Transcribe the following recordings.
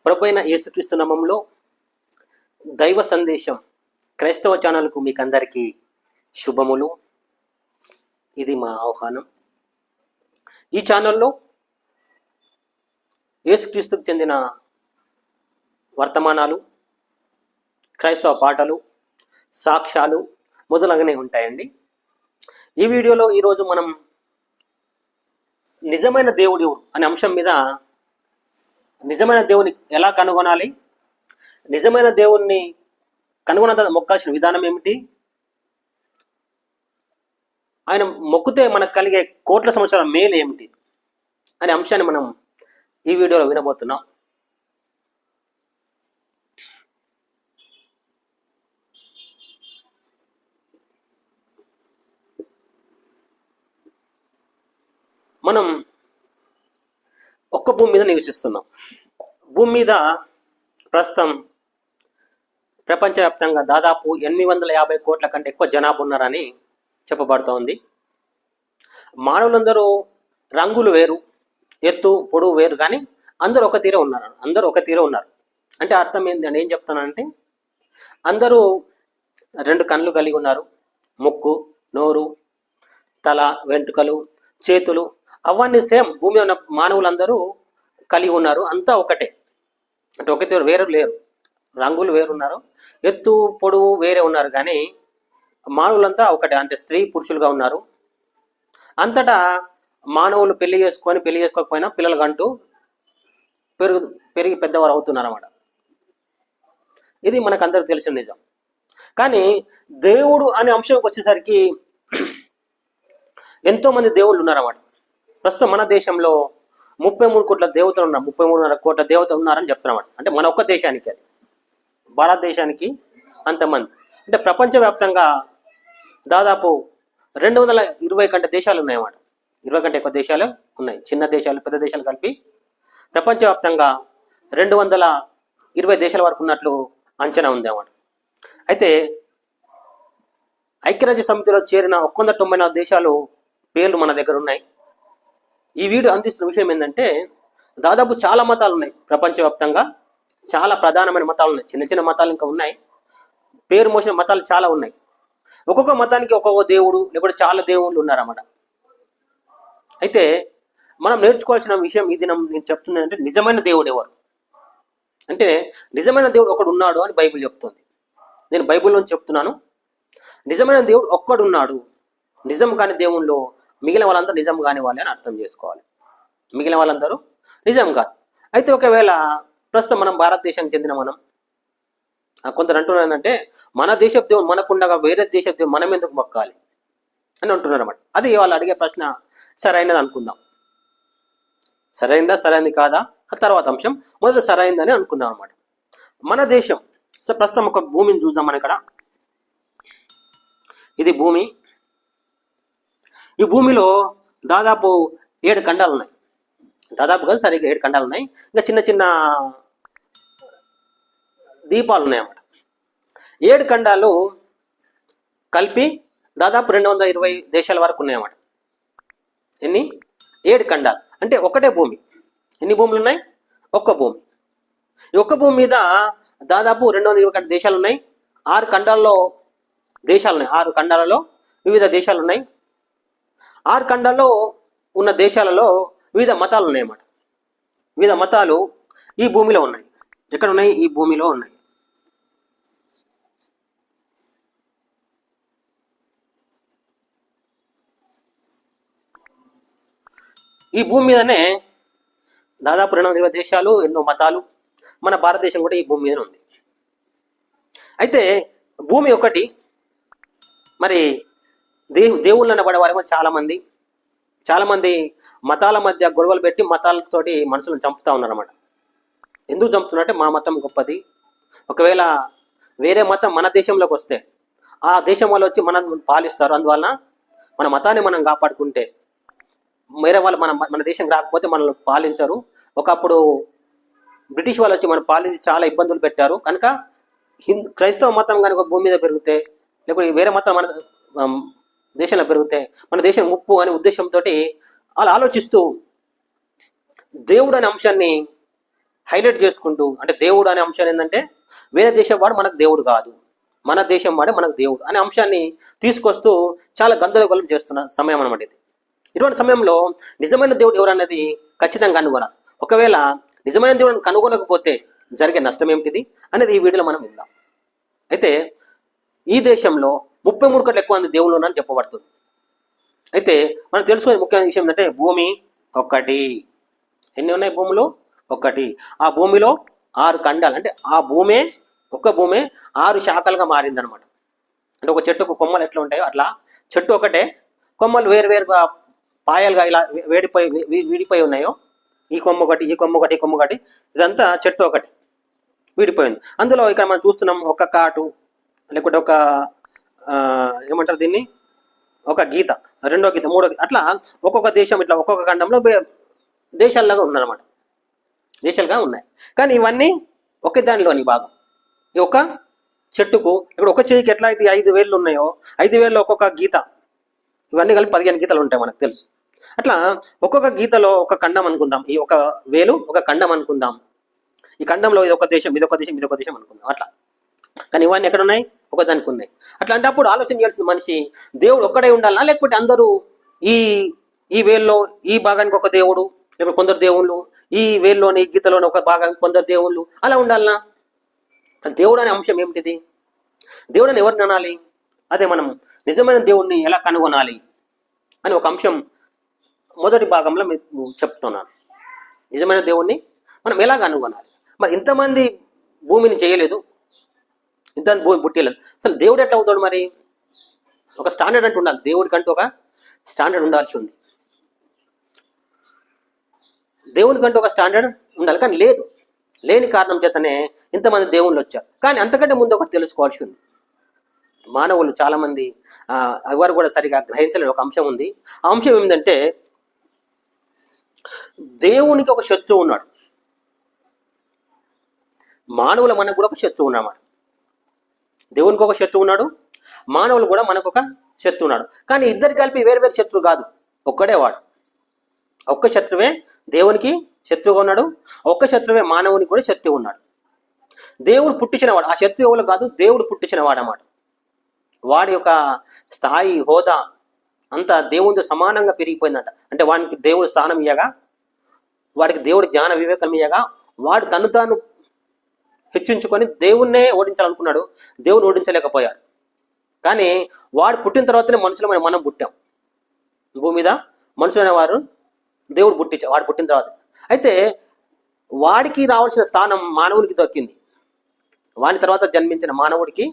ప్రభువైన యేసుక్రీస్తు నామములో దైవ సందేశం క్రైస్తవ ఛానల్కు మీకు అందరికీ శుభములు. ఇది మా ఆహ్వానం. ఈ ఛానల్లో యేసుక్రీస్తుకు చెందిన వర్తమానాలు, క్రైస్తవ పాటలు, సాక్ష్యాలు మొదలగునవి ఉంటాయండి. ఈ వీడియోలో ఈరోజు మనం నిజమైన దేవుడు అనే అంశం మీద, నిజమైన దేవుని ఎలా కనుగొనాలి, నిజమైన దేవుణ్ణి కనుగొన మొక్కాల్సిన విధానం ఏమిటి, ఆయన మొక్కితే మనకు కలిగే కోట్ల సంవత్సరాల మేలు ఏమిటి అనే అంశాన్ని మనం ఈ వీడియోలో వినబోతున్నాం. మనం ఒక్క భూమి మీద నివసిస్తున్నాం. భూమి మీద ప్రస్తుతం ప్రపంచవ్యాప్తంగా దాదాపు 850 కోట్ల కంటే ఎక్కువ జనాభా ఉన్నారని చెప్పబడుతోంది. మానవులందరూ రంగులు వేరు, ఎత్తు పొడవు వేరు, కానీ అందరూ ఒక తీరే ఉన్నారు. అంటే అర్థం ఏంటంటే, ఏం చెప్తానంటే, అందరూ 2 కళ్ళు కలిగి ఉన్నారు. ముక్కు, నోరు, తల, వెంట్రుకలు, చేతులు అవన్నీ సేమ్ భూమి ఉన్న మానవులందరూ కలిగి ఉన్నారు. అంతా ఒకటే, అంటే ఒకటే, వేరు లేరు. రంగులు వేరున్నారు, ఎత్తు పొడవు వేరే ఉన్నారు, కానీ మానవులంతా ఒకటే, అంటే స్త్రీ పురుషులుగా ఉన్నారు. అంతటా మానవులు పెళ్లి చేసుకోకపోయినా పిల్లలు కంటూ పెరిగి పెద్దవారు అవుతున్నారు అన్నమాట. ఇది మనకు అందరికి తెలిసిన నిజం. కానీ దేవుడు అనే అంశంకి వచ్చేసరికి ఎంతోమంది దేవుళ్ళు ఉన్నారన్నమాట. ప్రస్తుతం మన దేశంలో 33 కోట్ల దేవతలు ఉన్నారు, 33.5 కోట్ల దేవతలు ఉన్నారని చెప్తున్నమాట. అంటే మన ఒక్క దేశానికి, అది భారతదేశానికి అంతమంది. అంటే ప్రపంచవ్యాప్తంగా దాదాపు 220 కంటే దేశాలు ఉన్నాయన్నమాట. 20 కంటే ఎక్కువ దేశాలు ఉన్నాయి, చిన్న దేశాలు పెద్ద దేశాలు కలిపి ప్రపంచవ్యాప్తంగా 220 దేశాల వరకు ఉన్నట్లు అంచనా ఉంది అన్నమాట. అయితే ఐక్యరాజ్య సమితిలో చేరిన 194 దేశాలు పేర్లు మన దగ్గర ఉన్నాయి. ఈ వీడియో అందిస్తున్న విషయం ఏంటంటే, దాదాపు చాలా మతాలు ఉన్నాయి ప్రపంచవ్యాప్తంగా, చాలా ప్రధానమైన మతాలు ఉన్నాయి. చిన్న చిన్న మతాలు ఇంకా ఉన్నాయి, పేరు మోసిన మతాలు చాలా ఉన్నాయి. ఒక్కొక్క మతానికి ఒక్కొక్క దేవుడు, లేకపోతే చాలా దేవుళ్ళు ఉన్నారన్నమాట. అయితే మనం నేర్చుకోవాల్సిన విషయం ఇది నేను చెప్తుంది అంటే, నిజమైన దేవుడు ఎవరు అంటే, నిజమైన దేవుడు ఒకడు ఉన్నాడు అని బైబిల్ చెప్తుంది. నేను బైబిల్లోంచి చెప్తున్నాను. నిజమైన దేవుడు ఒక్కడున్నాడు. నిజం కాని దేవుళ్ళు మిగిలిన వాళ్ళందరూ నిజం కాని వాళ్ళే అని అర్థం చేసుకోవాలి. మిగిలిన వాళ్ళందరూ నిజం కాదు. అయితే ఒకవేళ ప్రస్తుతం మనం భారతదేశానికి చెందిన కొందరు అంటున్నారు ఏంటంటే, మన దేశపు దేవుడు మనకుండగా వేరే దేశపు దేవుడు మనం ఎందుకు మొక్కాలి అని అంటున్నారు అన్నమాట. అది వాళ్ళు అడిగే ప్రశ్న సరైనది అనుకుందాం. సరైనది కాదా ఆ తర్వాత అంశం. మొదలు సరైనదని అనుకుందాం అన్నమాట. మన దేశం ప్రస్తుతం ఒక భూమిని చూద్దాం. మనం ఇక్కడ ఇది భూమి. ఈ భూమిలో దాదాపు 7 ఖండాలు ఉన్నాయి. దాదాపు కాదు, సరిగ్గా 7 ఖండాలు ఉన్నాయి. ఇంకా చిన్న చిన్న దీపాలు ఉన్నాయన్నమాట. 7 ఖండాలు కలిపి దాదాపు 220 దేశాల వరకు ఉన్నాయన్నమాట. ఎన్ని? 7 ఖండాలు అంటే ఒకటే భూమి. ఎన్ని భూములు ఉన్నాయి? ఒక్క భూమి. ఈ ఒక్క భూమి మీద దాదాపు 220 దేశాలు ఉన్నాయి. 6 ఖండాల్లో దేశాలు ఉన్నాయి. 6 ఖండాలలో వివిధ దేశాలు ఉన్నాయి. 6 ఖండాల్లో ఉన్న దేశాలలో వివిధ మతాలు ఉన్నాయన్నమాట. వివిధ మతాలు ఈ భూమిలో ఉన్నాయి. ఎక్కడ ఉన్నాయి? ఈ భూమిలో ఉన్నాయి. ఈ భూమి మీదనే దాదాపు 220 దేశాలు, ఎన్నో మతాలు. మన భారతదేశం కూడా ఈ భూమి మీద ఉంది. అయితే భూమి ఒకటి. మరి దేవుళ్ళు అనబడే వారేమో చాలామంది మతాల మధ్య గొడవలు పెట్టి మతాలతోటి మనుషులను చంపుతా ఉన్నారన్నమాట. ఎందుకు చంపుతున్నారంటే, మా మతం గొప్పది. ఒకవేళ వేరే మతం మన దేశంలోకి వస్తే ఆ దేశం వాళ్ళు వచ్చి మనం పాలిస్తారు. అందువలన మన మతాన్ని మనం కాపాడుకుంటే వేరే వాళ్ళు మన దేశం రాకపోతే మనల్ని పాలించరు. ఒకప్పుడు బ్రిటిష్ వాళ్ళు వచ్చి మనం పాలించి చాలా ఇబ్బందులు పెట్టారు. కనుక క్రైస్తవ మతం కనుక భూమి మీద పెరిగితే, లేకపోతే వేరే మతం మన దేశంలో పెరిగితే మన దేశం ముప్పు అనే ఉద్దేశంతో అలా ఆలోచిస్తూ దేవుడు అనే అంశాన్ని హైలైట్ చేసుకుంటూ, అంటే దేవుడు అనే అంశాన్ని ఏంటంటే వేరే దేశం వాడు మనకు దేవుడు కాదు, మన దేశం వాడే మనకు దేవుడు అనే అంశాన్ని తీసుకొస్తూ చాలా గందరగోళం చేస్తున్న సమయం అనమాట ఇది. ఇటువంటి సమయంలో నిజమైన దేవుడు ఎవరు అన్నది ఖచ్చితంగా కనుగొనాలి. ఒకవేళ నిజమైన దేవుడిని కనుగొనకపోతే జరిగే నష్టం ఏమిటిది అనేది ఈ వీడియోలో మనం విందాం. అయితే ఈ దేశంలో 33 కోట్ల ఎక్కువ మంది దేవుళ్ళు ఉన్నారని చెప్పబడుతుంది. అయితే మనం తెలుసుకునే ముఖ్యమైన విషయం ఏంటంటే భూమి ఒక్కటి. ఎన్ని ఉన్నాయి భూములు? ఒక్కటి. ఆ భూమిలో 6 ఖండాలు, అంటే ఆ భూమే ఒక్క భూమే 6 శాఖలుగా మారిందనమాట. అంటే ఒక చెట్టుకు కొమ్మలు ఎట్లా ఉంటాయో అట్లా చెట్టు ఒకటే, కొమ్మలు వేరువేరుగా పాయలుగా ఇలా విడిపోయి ఉన్నాయో, ఈ కొమ్మ ఒకటి, ఈ కొమ్మ ఒకటి, ఈ కొమ్మ ఒకటి, ఇదంతా చెట్టు ఒకటి విడిపోయింది. అందులో ఇక్కడ మనం చూస్తున్నాం ఒక కాటు, లేకుంటే ఒక ఏమంటారు దీన్ని, ఒక గీత, రెండో గీత, మూడో గీత, అట్లా ఒక్కొక్క దేశం ఇట్లా ఒక్కొక్క ఖండంలో దేశాలుగా ఉన్నారన్నమాట, దేశాలుగా ఉన్నాయి. కానీ ఇవన్నీ ఒకే దానిలోని భాగం. ఈ ఒక చెట్టుకు ఇక్కడ ఒక చెయ్యికి ఎట్లా అయితే 5 వేళ్ళు ఉన్నాయో, 5 వేల్లో ఒక్కొక్క గీత, ఇవన్నీ కలిపి 15 గీతలు ఉంటాయి మనకు తెలుసు. అట్లా ఒక్కొక్క గీతలో ఒక ఖండం అనుకుందాం, ఈ ఒక వేలు ఒక ఖండం అనుకుందాం. ఈ ఖండంలో ఇది ఒక దేశం, ఇదొక దేశం, ఇదొక దేశం అనుకుందాం అట్లా. కానీ ఇవన్నీ ఎక్కడ ఉన్నాయి? ఒకదానికి ఉన్నాయి. అట్లా అప్పుడు ఆలోచన చేయాల్సిన మనిషి, దేవుడు ఒక్కడే ఉండాలనా, లేకపోతే అందరూ ఈ ఈ వేల్లో ఈ భాగానికి ఒక దేవుడు, లేకపోతే కొందరు దేవుళ్ళు, ఈ వేల్లోని గీతలోని ఒక భాగానికి కొందరు దేవుళ్ళు, అలా ఉండాలనా? దేవుడు అనే అంశం ఏమిటిది? దేవుడు అని ఎవరిని అనాలి? అదే మనం నిజమైన దేవుడిని ఎలా కనుగొనాలి అని ఒక అంశం మొదటి భాగంలో మీకు చెప్తున్నాను. నిజమైన దేవుణ్ణి మనం ఎలా కనుగొనాలి? మరి ఇంతమంది భూమిని చేయలేదు, ఇంత భూమి పుట్టలేదు, అసలు దేవుడు ఎట్లా అవుతాడు? మరి ఒక స్టాండర్డ్ అంటూ ఉండాలి, దేవుడికంటూ ఒక స్టాండర్డ్ ఉండాల్సి ఉంది, దేవునికంటూ ఒక స్టాండర్డ్ ఉండాలి. కానీ లేదు, లేని కారణం చేతనే ఇంతమంది దేవుళ్ళు వచ్చారు. కానీ అంతకంటే ముందు ఒకటి తెలుసుకోవాల్సి ఉంది. మానవులు చాలామంది ఎవరు కూడా సరిగా గ్రహించలేని ఒక అంశం ఉంది. ఆ అంశం ఏమిటంటే దేవునికి ఒక శత్రువు ఉన్నాడు, మానవుల మనకు కూడా ఒక శత్రువు ఉన్నాడు. దేవునికి ఒక శత్రువు ఉన్నాడు, మానవులు కూడా మనకు ఒక శత్రువు ఉన్నాడు. కానీ ఇద్దరు కలిపి వేరు వేరు శత్రువు కాదు, ఒక్కడే వాడు. ఒక్క శత్రువే దేవునికి శత్రువుగా ఉన్నాడు, ఒక్క శత్రువే మానవునికి కూడా శత్రువు ఉన్నాడు. దేవుడు పుట్టించినవాడు, ఆ శత్రువు ఎవరు కాదు, దేవుడు పుట్టించినవాడు అన్నమాట. వాడి యొక్క స్థాయి, హోదా అంతా దేవునితో సమానంగా పెరిగిపోయిందంట. అంటే వానికి దేవుడు స్థానం ఇయ్యగా, వాడికి దేవుడు జ్ఞాన వివేకం ఇయ్యగా, వాడు తను తాను హెచ్చించుకొని దేవుణ్ణే ఓడించాలనుకున్నాడు, దేవుని ఓడించలేకపోయాడు. కానీ వాడు పుట్టిన తర్వాతనే మనుషులమైన మనం పుట్టాం. భూమి మీద మనుషులైన వారు దేవుడు పుట్టించాడు, వాడు పుట్టిన తర్వాత. అయితే వాడికి రావాల్సిన స్థానం మానవునికి దొరికింది. వాని తర్వాత జన్మించిన మానవుడికి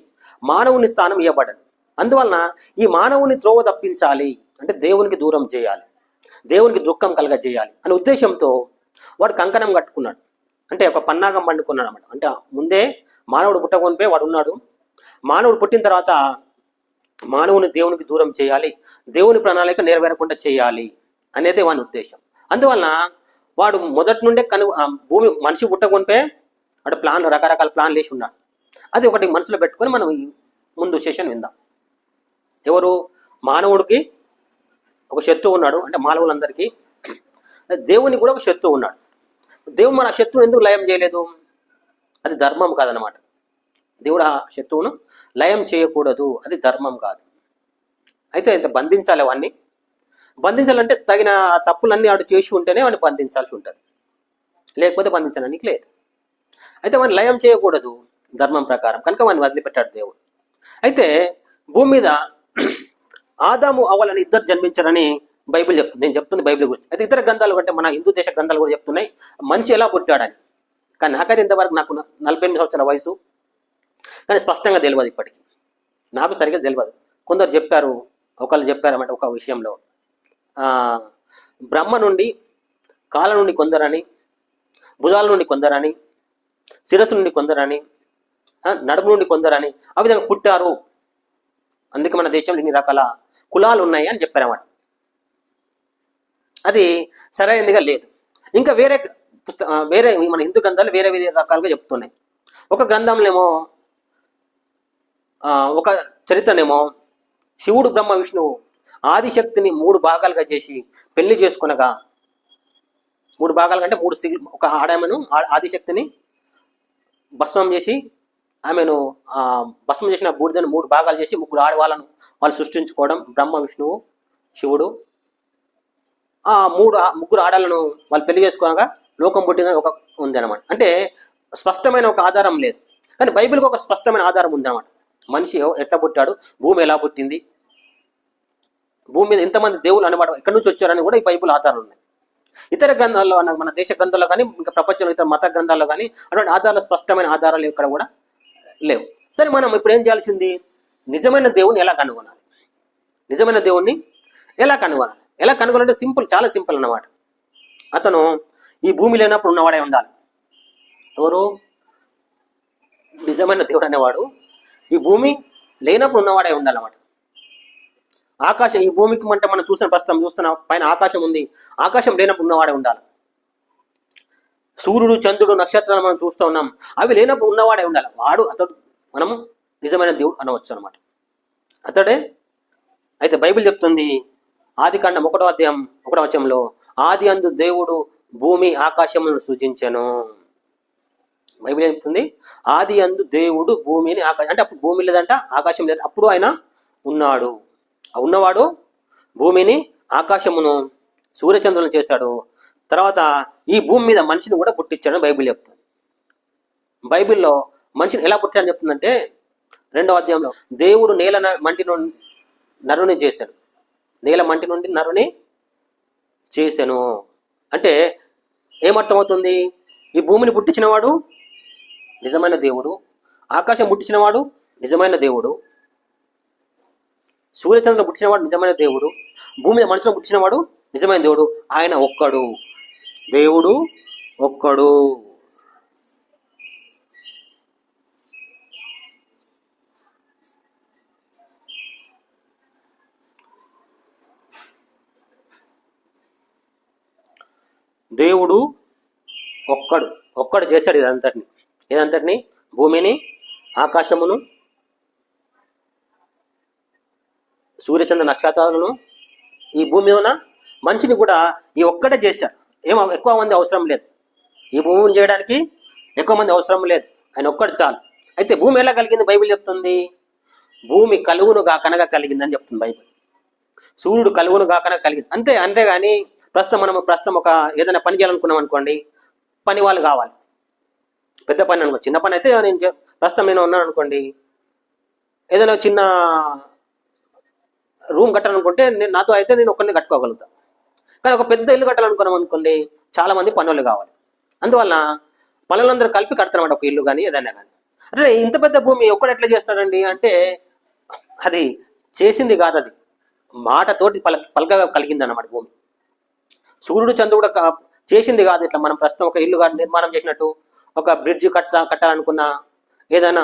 మానవుని స్థానం ఇవ్వబడ్డది. అందువలన ఈ మానవుని త్రోవ తప్పించాలి అంటే దేవునికి దూరం చేయాలి, దేవునికి దుఃఖం కలగజేయాలి అనే ఉద్దేశంతో వాడు కంకణం కట్టుకున్నాడు. అంటే ఒక పన్నాగం పండుకున్నాడు అన్నమాట. అంటే ముందే మానవుడు పుట్టకొనిపే వాడు ఉన్నాడు, మానవుడు పుట్టిన తర్వాత మానవుని దేవునికి దూరం చేయాలి, దేవుని ప్రణాళిక నెరవేరకుండా చేయాలి అనేది వాని ఉద్దేశం. అందువలన వాడు మొదటి నుండే భూమి మనిషి పుట్టకొనిపే వాడు రకరకాల ప్లాన్లు వేసి ఉన్నాడు. అది ఒకటి మనసులో పెట్టుకొని మనం ముందు సెషన్ విందాం. ఎవరు? మానవుడికి ఒక శత్రువు ఉన్నాడు, అంటే మానవులందరికీ. దేవునికి కూడా ఒక శత్రువు ఉన్నాడు. దేవుడు మన శత్రువును ఎందుకు లయం చేయలేదు? అది ధర్మం కాదనమాట. దేవుడు ఆ శత్రువును లయం చేయకూడదు, అది ధర్మం కాదు. అయితే ఇంత బంధించాలి, అవన్నీ బంధించాలంటే తగిన తప్పులన్నీ ఆడు చేసి ఉంటేనే వాడిని బంధించాల్సి ఉంటుంది, లేకపోతే బంధించడానికి లేదు. అయితే వాడిని లయం చేయకూడదు ధర్మం ప్రకారం, కనుక వాడిని వదిలిపెట్టాడు దేవుడు. అయితే భూమి మీద ఆదాము అవ్వాలని ఇద్దరు జన్మించారని బైబిల్ చెప్తుంది. నేను చెప్తుంది బైబిల్ గురించి. అయితే ఇతర గ్రంథాలు కంటే మన హిందూ దేశ గ్రంథాలు కూడా చెప్తున్నాయి మనిషి ఎలా పుట్టాడని. కానీ నాకైతే ఇంతవరకు నాకు 48 సంవత్సరాల వయసు, కానీ స్పష్టంగా తెలియదు, ఇప్పటికీ నాకు సరిగ్గా తెలియదు. కొందరు చెప్పారు, ఒకళ్ళు చెప్పారన్నమాట ఒక విషయంలో, బ్రహ్మ నుండి కాళ్ళ నుండి కొందరని, భుజాల నుండి కొందరని, శిరస్సు నుండి కొందరని, నడుము నుండి కొందరని, ఆ విధంగా పుట్టారు. అందుకే మన దేశంలో ఇన్ని రకాల కులాలు ఉన్నాయి అని చెప్పారన్నమాట. అది సరైనదిగా లేదు. ఇంకా వేరే మన హిందూ గ్రంథాలు వేరే వేరే రకాలుగా చెప్తున్నాయి. ఒక గ్రంథంలోనేమో ఒక చరిత్రనేమో శివుడు బ్రహ్మ విష్ణువు ఆదిశక్తిని 3 భాగాలుగా చేసి పెళ్లి చేసుకునగా మూడు భాగాల కంటే మూడు ఒక ఆడామెను ఆదిశక్తిని భస్మం చేసి ఆమెను భస్మం చేసిన బూడిదని మూడు భాగాలు చేసి ముగ్గురు ఆడవాళ్ళను వాళ్ళు సృష్టించుకోవడం, బ్రహ్మ విష్ణువు శివుడు. ముగ్గురు ఆడాలను వాళ్ళు పెళ్లి చేసుకోగా లోకం పుట్టిందని ఒక ఉంది అనమాట. అంటే స్పష్టమైన ఒక ఆధారం లేదు, కానీ బైబిల్కి ఒక స్పష్టమైన ఆధారం ఉంది అనమాట. మనిషి ఎట్లా పుట్టాడు, భూమి ఎలా పుట్టింది, భూమి మీద ఎంతమంది దేవుళ్ళు అనేవాడు ఎక్కడి నుంచి వచ్చారని కూడా ఈ బైబిల్ ఆధారాలు ఉన్నాయి. ఇతర గ్రంథాల్లో, మన దేశ గ్రంథాల్లో కానీ ఇంకా ప్రపంచంలో ఇతర మత గ్రంథాల్లో కానీ అటువంటి ఆధారాలు, స్పష్టమైన ఆధారాలు ఇక్కడ కూడా లేవు. సరే, మనం ఇప్పుడు ఏం చేయాల్సింది, నిజమైన దేవుణ్ణి ఎలా కనుగొనాలి, నిజమైన దేవుణ్ణి ఎలా కనుగొనాలి. ఎలా కనుగొనాలంటే సింపుల్, చాలా సింపుల్ అన్నమాట. అతను ఈ భూమి లేనప్పుడు ఉన్నవాడే ఉండాలి. ఎవరు? నిజమైన దేవుడు అనేవాడు ఈ భూమి లేనప్పుడు ఉన్నవాడే ఉండాలన్నమాట. ఆకాశం, ఈ భూమికి అంటే మనం ప్రస్తుతం చూస్తున్న పైన ఆకాశం ఉంది, ఆకాశం లేనప్పుడు ఉన్నవాడే ఉండాలి. సూర్యుడు, చంద్రుడు, నక్షత్రాలు మనం చూస్తూ ఉన్నాం, అవి లేనప్పుడు ఉన్నవాడే ఉండాలి. అతడు మనము నిజమైన దేవుడు అనవచ్చు అనమాట. అతడే. అయితే బైబిల్ చెప్తుంది, ఆదికాండం 1వ అధ్యాయం 1వ వచనంలో, ఆది అందు దేవుడు భూమి ఆకాశములను సృజించెను. బైబిల్ చెప్తుంది, ఆది అందు దేవుడు భూమిని ఆకాశం, అంటే అప్పుడు భూమి లేదంట, ఆకాశం లేదు, అప్పుడు ఆయన ఉన్నాడు. ఉన్నవాడు భూమిని, ఆకాశమును, సూర్యచంద్రులను చేశాడు. తర్వాత ఈ భూమి మీద మనిషిని కూడా పుట్టించాడని బైబిల్ చెప్తుంది. బైబిల్లో మనిషిని ఎలా పుట్టాడని చెప్తుందంటే 2వ అధ్యాయంలో, దేవుడు నేల మంటి నుండి నరుని చేశాడు, నేల మంటి నుండి నరుని చేశాను. అంటే ఏమర్థమవుతుంది, ఈ భూమిని పుట్టించినవాడు నిజమైన దేవుడు, ఆకాశం పుట్టించినవాడు నిజమైన దేవుడు, సూర్యచంద్రుడు పుట్టినవాడు నిజమైన దేవుడు, భూమి మీద మనుషులను పుట్టించినవాడు నిజమైన దేవుడు. ఆయన ఒక్కడు, దేవుడు ఒక్కడు. దేవుడు ఒక్కడు చేశాడు ఇదంతటిని, భూమిని, ఆకాశమును, సూర్యచంద్ర నక్షత్రాలను, ఈ భూమి మీద ఉన్న మనిషిని కూడా ఈ ఒక్కటే చేశాడు. ఎక్కువ మంది అవసరం లేదు, ఈ భూమిని చేయడానికి ఎక్కువ మంది అవసరం లేదు, ఆయన ఒక్కడు చాలు. అయితే భూమి ఎలా కలిగింది బైబిల్ చెప్తుంది, భూమి కలుగును గాకనగా కలిగిందని చెప్తుంది బైబిల్. సూర్యుడు కలుగును గాకనగా కలిగింది, అంతేగాని ప్రస్తుతం ఒక ఏదైనా పని చేయాలనుకున్నాం అనుకోండి, పని వాళ్ళు కావాలి. పెద్ద పని అనుకో, చిన్న పని అయితే నేను ఉన్నాను అనుకోండి, ఏదైనా చిన్న రూమ్ కట్టాలనుకుంటే నాతో అయితే నేను ఒక్కరిని కట్టుకోగలుగుతాను. కానీ ఒక పెద్ద ఇల్లు కట్టాలనుకున్నాం అనుకోండి, చాలా మంది పనులు కావాలి. అందువల్ల పనులందరూ కలిపి కడతారన్నమాట ఒక ఇల్లు కానీ ఏదైనా కానీ. అంటే ఇంత పెద్ద భూమి ఒక్కడు ఎట్లా చేస్తాడండి అంటే, అది చేసింది కాదు, అది మాటతోటి పలకగా కలిగింది అన్నమాట భూమి. సూర్యుడు, చంద్రుడు కూడా చేసింది కాదు. ఇట్లా మనం ప్రస్తుతం ఒక ఇల్లు నిర్మాణం చేసినట్టు, ఒక బ్రిడ్జ్ కట్టాలనుకున్నా, ఏదైనా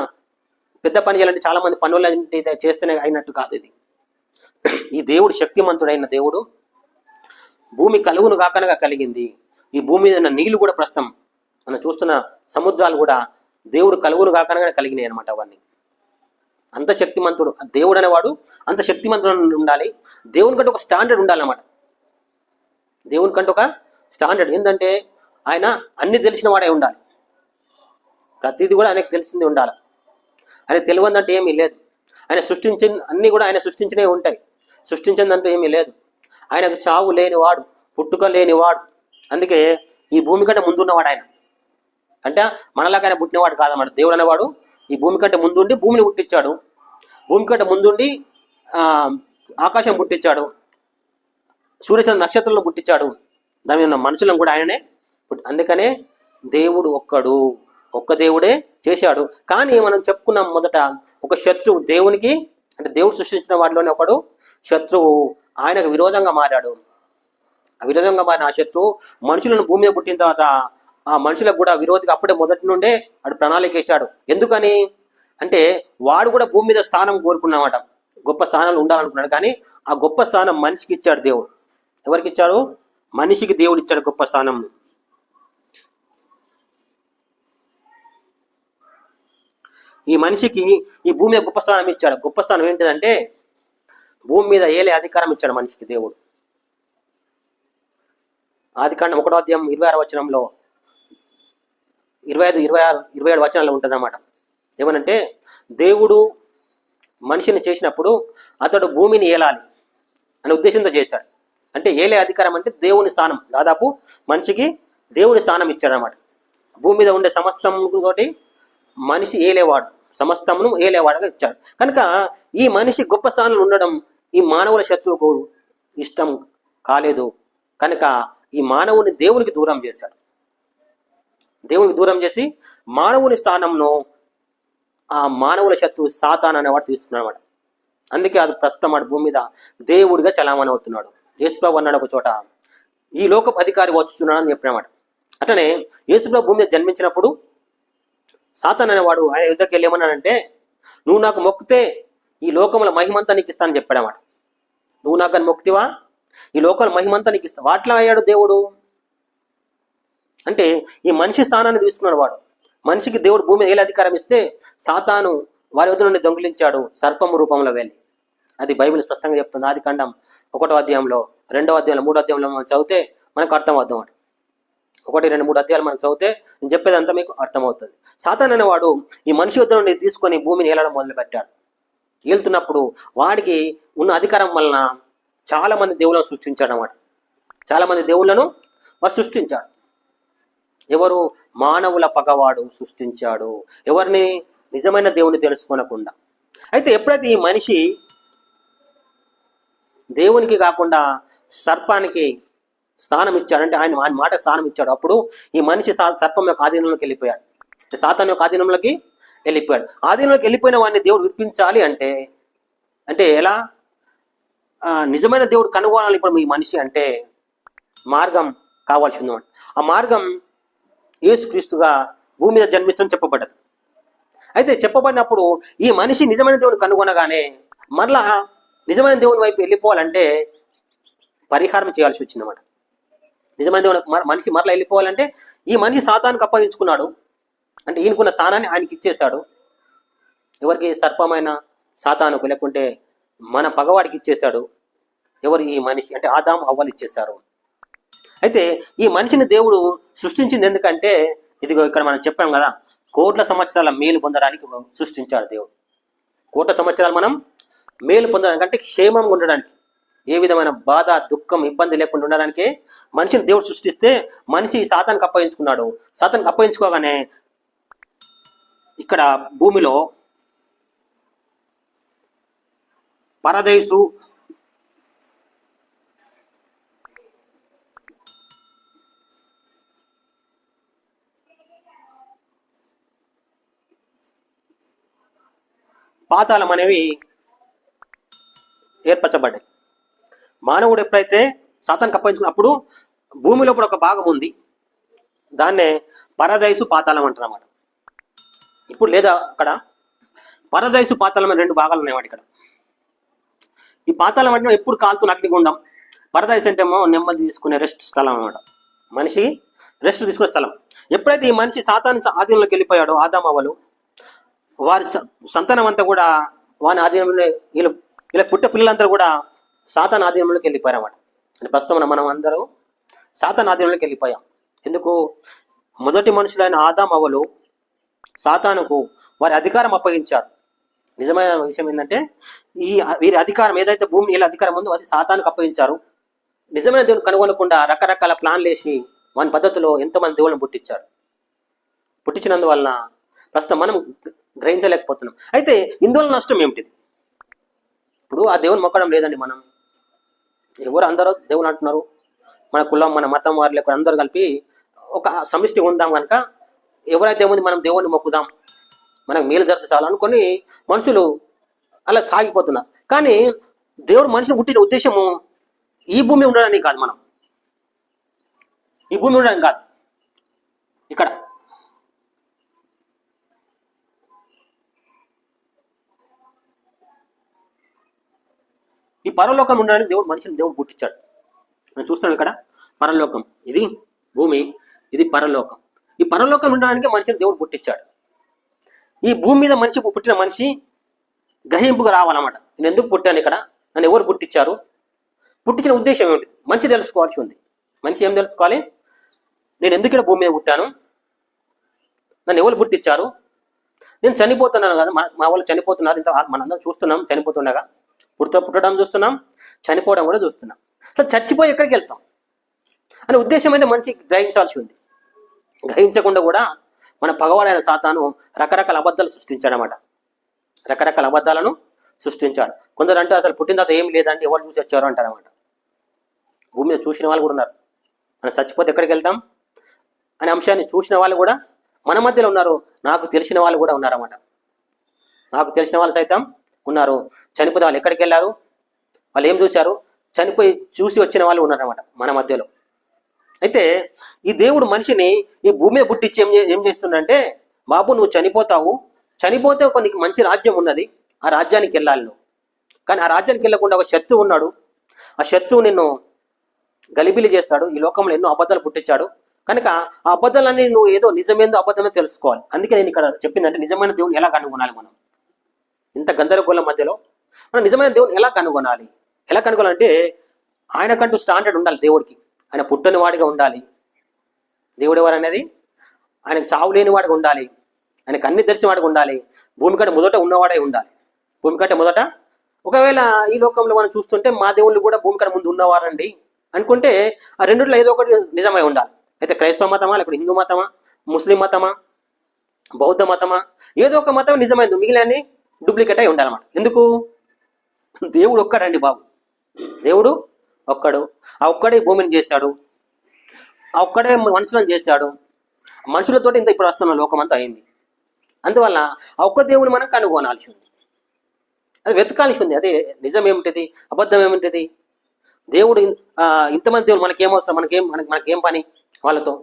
పెద్ద పని చేయాలంటే చాలా మంది పనులు చేస్తేనే అయినట్టు కాదు ఇది. ఈ దేవుడు శక్తిమంతుడైన దేవుడు, భూమి కలుగును కాకనగా కలిగింది. ఈ భూమి మీద ఉన్న నీళ్లు కూడా ప్రస్తుతం మనం చూస్తున్న సముద్రాలు కూడా దేవుడు కలుగును కాకనగా కలిగినాయి అనమాట. అవన్నీ అంత శక్తిమంతుడు దేవుడు అనేవాడు, అంత శక్తిమంతుడు ఉండాలి. దేవుని కంటే ఒక స్టాండర్డ్ ఉండాలన్నమాట. దేవుని కంటే ఒక స్టాండర్డ్ ఏంటంటే, ఆయన అన్ని తెలిసిన వాడే ఉండాలి. ప్రతిదీ కూడా ఆయనకు తెలిసింది ఉండాలి. ఆయన తెలియదంటే ఏమీ లేదు. ఆయన సృష్టించిన అన్నీ కూడా ఆయన సృష్టించినవి ఉంటాయి. సృష్టించిందంటూ ఏమీ లేదు. ఆయనకు చావు లేనివాడు, పుట్టుక లేనివాడు. అందుకే ఈ భూమి కంటే ముందున్నవాడు ఆయన. అంటే మనలాగా ఆయన పుట్టినవాడు కాదన్నమాట. దేవుడు అనేవాడు ఈ భూమి కంటే ముందుండి భూమిని పుట్టించాడు, భూమి కంటే ముందుండి ఆకాశం పుట్టించాడు, సూర్యచంద్ర నక్షత్రాలను పుట్టించాడు, దాని ఉన్న మనుషులను కూడా ఆయననే. అందుకనే దేవుడు ఒక్క దేవుడే చేశాడు. కానీ మనం చెప్పుకున్నాం మొదట, ఒక శత్రువు దేవునికి, అంటే దేవుడు సృష్టించిన వాటిలోనే ఒకడు శత్రువు ఆయనకు విరోధంగా మారాడు. ఆ విరోధంగా మారిన ఆ శత్రువు మనుషులను భూమి మీద పుట్టిన తర్వాత ఆ మనుషులకు కూడా విరోధిగా అప్పుడే మొదటి నుండే వాడు ప్రణాళిక వేశాడు. ఎందుకని అంటే, వాడు కూడా భూమి మీద స్థానం కోరుకున్నమాట, గొప్ప స్థానంలో ఉండాలనుకున్నాడు. కానీ ఆ గొప్ప స్థానం మనిషికి ఇచ్చాడు దేవుడు. ఎవరికి ఇచ్చాడు? మనిషికి దేవుడు ఇచ్చాడు గొప్ప స్థానం. ఈ మనిషికి ఈ భూమి మీద గొప్ప స్థానం ఇచ్చాడు. గొప్ప స్థానం ఏంటిదంటే, భూమి మీద ఏలే అధికారం ఇచ్చాడు మనిషికి దేవుడు. ఆదికాండం 1వ అధ్యాయం 26వ వచనంలో 25, 26, 27 వచనాల్లో ఉంటుందన్నమాట. ఏమనంటే దేవుడు మనిషిని చేసినప్పుడు అతడు భూమిని ఏలాలి అనే ఉద్దేశంతో చేశాడు. అంటే ఏలే అధికారం అంటే దేవుని స్థానం. దాదాపు మనిషికి దేవుని స్థానం ఇచ్చాడనమాట. భూమి మీద ఉండే సమస్తంతోటి మనిషి ఏలేవాడు, సమస్తమును ఏలేవాడుగా ఇచ్చాడు. కనుక ఈ మనిషి గొప్ప స్థానంలో ఉండడం ఈ మానవుల శత్రువుకు ఇష్టం కాలేదు. కనుక ఈ మానవుని దేవునికి దూరం చేశాడు. దేవునికి దూరం చేసి మానవుని స్థానంను ఆ మానవుల శత్రువు సాతాన్ అనేవాడు తీసుకున్నాడు అన్నమాట. అందుకే అది ప్రస్తుతం వాడు భూమి మీద దేవుడిగా చలామణి అవుతున్నాడు. యేసుప్రభు అన్నాడు ఒక చోట, ఈ లోకపు అధికారి వచ్చుతున్నాడు అని చెప్పినమాట. అట్లనే యేసుప్రభు భూమి మీద జన్మించినప్పుడు సాతాన్ అనేవాడు ఆయన యుద్ధకి వెళ్ళి ఏమన్నాడంటే, నువ్వు నాకు మొక్కితే ఈ లోకముల మహిమంతా నీకు ఇస్తానని చెప్పాడన్నమాట. నువ్వు నాకు అని మొక్కితివా, ఈ లోకల మహిమంతా నీకు ఇస్తా. వాట్లా అయ్యాడు దేవుడు అంటే ఈ మనిషి స్థానాన్ని తీసుకున్నాడు వాడు. మనిషికి దేవుడు భూమి మీద అధికారం ఇస్తే సాతాను వారి వద్ద నుండి దొంగిలించాడు సర్పము రూపంలో వెళ్ళి. అది బైబిల్ స్పష్టంగా చెప్తుంది. ఆదికాండం 1వ అధ్యాయంలో, 2వ అధ్యాయంలో, 3వ అధ్యాయంలో మనం చదివితే మనకు అర్థమవుతాం. 1, 2, 3 అధ్యాయాలు మనం చదివితే నేను చెప్పేదంతా మీకు అర్థమవుతుంది. సాతాన్ అనేవాడు ఈ మనిషి వద్ద నుండి తీసుకొని భూమిని ఏలడం మొదలుపెట్టాడు. ఏలుతున్నప్పుడు వాడికి ఉన్న అధికారం వలన చాలా మంది దేవుళ్ళను సృష్టించాడు అన్నమాట. చాలా మంది దేవుళ్ళను వాడు సృష్టించాడు. ఎవరు? మానవుల పగవాడు సృష్టించాడు. ఎవరిని? నిజమైన దేవుని తెలుసుకోనకుండా. అయితే ఎప్పుడైతే ఈ మనిషి దేవునికి కాకుండా సర్పానికి స్థానం ఇచ్చాడంటే ఆయన మాట స్థానం ఇచ్చాడు, అప్పుడు ఈ మనిషి సర్పం యొక్క ఆధీనంలోకి వెళ్ళిపోయాడు. సాతాన్ యొక్క ఆధీనంలోకి వెళ్ళిపోయాడు. ఆధీనంలోకి వెళ్ళిపోయిన వాడిని దేవుడు విడిపించాలి అంటే అంటే ఎలా? నిజమైన దేవుడు కనుగొనాలి ఇప్పుడు ఈ మనిషి అంటే మార్గం కావాల్సి ఉందన్నమాట. ఆ మార్గం యేసుక్రీస్తుగా భూమి మీద జన్మిస్తుందని చెప్పబడ్డది. అయితే చెప్పబడినప్పుడు ఈ మనిషి నిజమైన దేవుని కనుగొనగానే మరలా నిజమైన దేవుని వైపు వెళ్ళిపోవాలంటే పరిహారం చేయాల్సి వచ్చిందన్నమాట. నిజమైన దేవుని మనిషి మరలా వెళ్ళిపోవాలంటే ఈ మనిషి సాతానికి అప్పగించుకున్నాడు. అంటే ఈయనకున్న స్థానాన్ని ఆయనకి ఇచ్చేశాడు. ఎవరికి? సర్పమైన సాతానుకు, లేకుంటే మన పగవాడికి ఇచ్చేశాడు. ఎవరు? ఈ మనిషి అంటే ఆదాము హవ్వలు ఇచ్చేశారు. అయితే ఈ మనిషిని దేవుడు సృష్టించింది ఎందుకంటే, ఇదిగో ఇక్కడ మనం చెప్పాం కదా, కోట్ల సంవత్సరాల మేలు పొందడానికి సృష్టించాడు దేవుడు. కోట్ల సంవత్సరాలు మనం మేలు పొందడానికి అంటే క్షేమంగా ఉండడానికి, ఏ విధమైన బాధ, దుఃఖం, ఇబ్బంది లేకుండా ఉండడానికి మనిషిని దేవుడు సృష్టిస్తే మనిషి సాతానికి అప్పగించుకున్నాడు. సాతానికి అప్పగించుకోగానే ఇక్కడ భూమిలో పరదేశు, పాతాళం అనేవి ఏర్పరచబడ్డాయి. మానవుడు ఎప్పుడైతే సాతానికి అప్పగించుకున్నప్పుడు భూమిలో కూడా ఒక భాగం ఉంది, దాన్నే పరదైసు పాతాళం అంటారన్నమాట. ఇప్పుడు లేదా అక్కడ పరదైసు పాతాళం అని 2 భాగాలు ఉన్నాయి ఇక్కడ. ఈ పాతాళం అంటే ఎప్పుడు కాలుతున్న అగ్నిగుండం, పరదైసు అంటే ఏమో నెమ్మది తీసుకునే రెస్ట్ స్థలం అన్నమాట. మనిషి రెస్ట్ తీసుకునే స్థలం. ఎప్పుడైతే ఈ మనిషి సాతాను ఆధీనంలోకి వెళ్ళిపోయాడో, ఆదాము హవ్వలు, వారి సంతానం అంతా కూడా వాని ఆధీనంలో, వీళ్ళ పుట్టే పిల్లలంతా కూడా సాతాను ఆధీనంలోకి వెళ్ళిపోయారు అన్నమాట. అంటే ప్రస్తుతం మనం అందరూ సాతాను ఆధీనంలోకి వెళ్ళిపోయాం. ఎందుకు? మొదటి మనుషులైన ఆదాము హవ్వలు సాతానుకు వారి అధికారం అప్పగించారు. నిజమైన విషయం ఏంటంటే వీరి అధికారం ఏదైతే భూమి వీళ్ళ అధికారం ఉందో అది సాతానుకు అప్పగించారు. నిజమైన దేవుని కనుగొనకుండా రకరకాల ప్లాన్లు వేసి వాని పద్ధతిలో ఎంతోమంది దేవుళ్ళని పుట్టించారు. పుట్టించినందువలన ప్రస్తుతం మనం గ్రహించలేకపోతున్నాం. అయితే ఇందువల్ల నష్టం ఏమిటిది? ఇప్పుడు ఆ దేవుని మొక్కడం లేదండి. మనం ఎవరు అందరూ దేవుని అంటున్నారు, మన కులం, మన మతం వారు లేకుండా అందరూ కలిపి ఒక సమిష్టి ఉందాం. కనుక ఎవరైతే ఏముంది మనం దేవుని మొక్కుదాం, మనకు మేలు జరుగుతుంది చాలు అనుకొని మనుషులు అలా సాగిపోతున్నారు. కానీ దేవుడు మనిషిని పుట్టిన ఉద్దేశము ఈ భూమి ఉండడానికి కాదు, మనం ఈ భూమి ఉండడానికి కాదు. ఇక్కడ ఈ పరలోకం ఉండడానికి దేవుడు పుట్టించాడు. మనం చూస్తాం ఇక్కడ పరలోకం, ఇది భూమి, ఇది పరలోకం. ఈ పరలోకం ఉండడానికి మనిషిని దేవుడు పుట్టించాడు. ఈ భూమి మీద పుట్టిన మనిషి గ్రహింపుగా రావాలన్నమాట. నేను ఎందుకు పుట్టాను ఇక్కడ, నన్ను ఎవరు పుట్టించారు, పుట్టించిన ఉద్దేశం ఏమిటి, మంచి తెలుసుకోవాల్సి ఉంది. మనిషి ఏం తెలుసుకోవాలి? నేను ఎందుకు ఇక్కడ భూమి మీద పుట్టాను, నన్ను ఎవరు పుట్టించారు, నేను చనిపోతున్నాను కదా, మా వాళ్ళు చనిపోతున్నారు, ఇంత మనందరం చూస్తున్నాం, చనిపోతుండగా పుట్టడం చూస్తున్నాం, చనిపోవడం కూడా చూస్తున్నాం. అసలు చచ్చిపోయి ఎక్కడికి వెళ్తాం అనే ఉద్దేశం అయితే మనిషి గ్రహించాల్సి ఉంది. గ్రహించకుండా కూడా మన పగవాడైన సాతాను రకరకాల అబద్ధాలు సృష్టించాడనమాట. రకరకాల అబద్ధాలను సృష్టించాడు. కొందరు అంటే అసలు పుట్టిన తర్వాత ఏం లేదంటే ఎవరు చూసి వచ్చారు అంటారనమాట. భూమి మీద చూసిన వాళ్ళు కూడా ఉన్నారు. మనం చచ్చిపోతే ఎక్కడికి వెళ్తాం అనే అంశాన్ని చూసిన వాళ్ళు కూడా మన మధ్యలో ఉన్నారు. నాకు తెలిసిన వాళ్ళు కూడా ఉన్నారన్నమాట. నాకు తెలిసిన వాళ్ళు సైతం ఉన్నారు. చనిపోతే వాళ్ళు ఎక్కడికి వెళ్ళారు, వాళ్ళు ఏం చూశారు, చనిపోయి చూసి వచ్చిన వాళ్ళు ఉన్నారన్నమాట మన మధ్యలో. అయితే ఈ దేవుడు మనిషిని ఈ భూమి మీద పుట్టించి ఏం చేస్తుందంటే, బాబు నువ్వు చనిపోతావు, చనిపోతే ఒక నీకు మంచి రాజ్యం ఉన్నది, ఆ రాజ్యానికి వెళ్ళాలి నువ్వు. కానీ ఆ రాజ్యానికి వెళ్ళకుండా ఒక శత్రువు ఉన్నాడు, ఆ శత్రువు నిన్ను గలిబిలి చేస్తాడు. ఈ లోకంలో ఎన్నో అబద్ధాలు పుట్టించాడు. కనుక ఆ అబద్ధాలన్నీ నువ్వు ఏదో నిజమేందో అబద్ధమో తెలుసుకోవాలి. అందుకే నేను ఇక్కడ చెప్పిందంటే నిజమైన దేవుని ఎలా కనుగొనాలి. మనం ఇంత గందరగోళం మధ్యలో మనం నిజమైన దేవుని ఎలా కనుగొనాలి? ఎలా కనుగొనాలంటే ఆయనకంటూ స్టాండర్డ్ ఉండాలి. దేవుడికి ఆయన పుట్టని వాడిగా ఉండాలి. దేవుడు ఎవరు అనేది ఆయనకు చావు లేని వాడిగా ఉండాలి. ఆయనకు అన్ని తెలిసిన వాడిగా ఉండాలి. భూమి కంటే మొదట ఉన్నవాడే ఉండాలి. భూమి కంటే మొదట, ఒకవేళ ఈ లోకంలో మనం చూస్తుంటే మా దేవుళ్ళు కూడా భూమి కంటే ముందు ఉన్నవారండి అనుకుంటే ఆ రెండిట్లో ఏదో ఒకటి నిజమై ఉండాలి. అయితే క్రైస్తవ మతమా, లేకపోతే హిందూ మతమా, ముస్లిం మతమా, బౌద్ధ మతమా, ఏదో ఒక మతం నిజమైంది, మిగిలిన డూప్లికేట్ అయి ఉండాలన్నమాట. ఎందుకు? దేవుడు ఒక్కడండి బాబు. దేవుడు ఒక్కడు. ఆ ఒక్కడే భూమిని చేశాడు, ఆ ఒక్కడే మనుషులను చేశాడు. మనుషులతో ఇంత ఇప్పుడు వస్తున్న లోకం అంతా అయింది. అందువల్ల ఆ ఒక్క దేవుని మనం కనుగొనాల్సి ఉంది, అది వెతకాల్సి ఉంది. అదే నిజం ఏమిటిది, అబద్ధం ఏమిటిది. దేవుడు ఇంతమంది దేవుడు మనకేం అవసరం, మనకేం పని వాళ్ళతో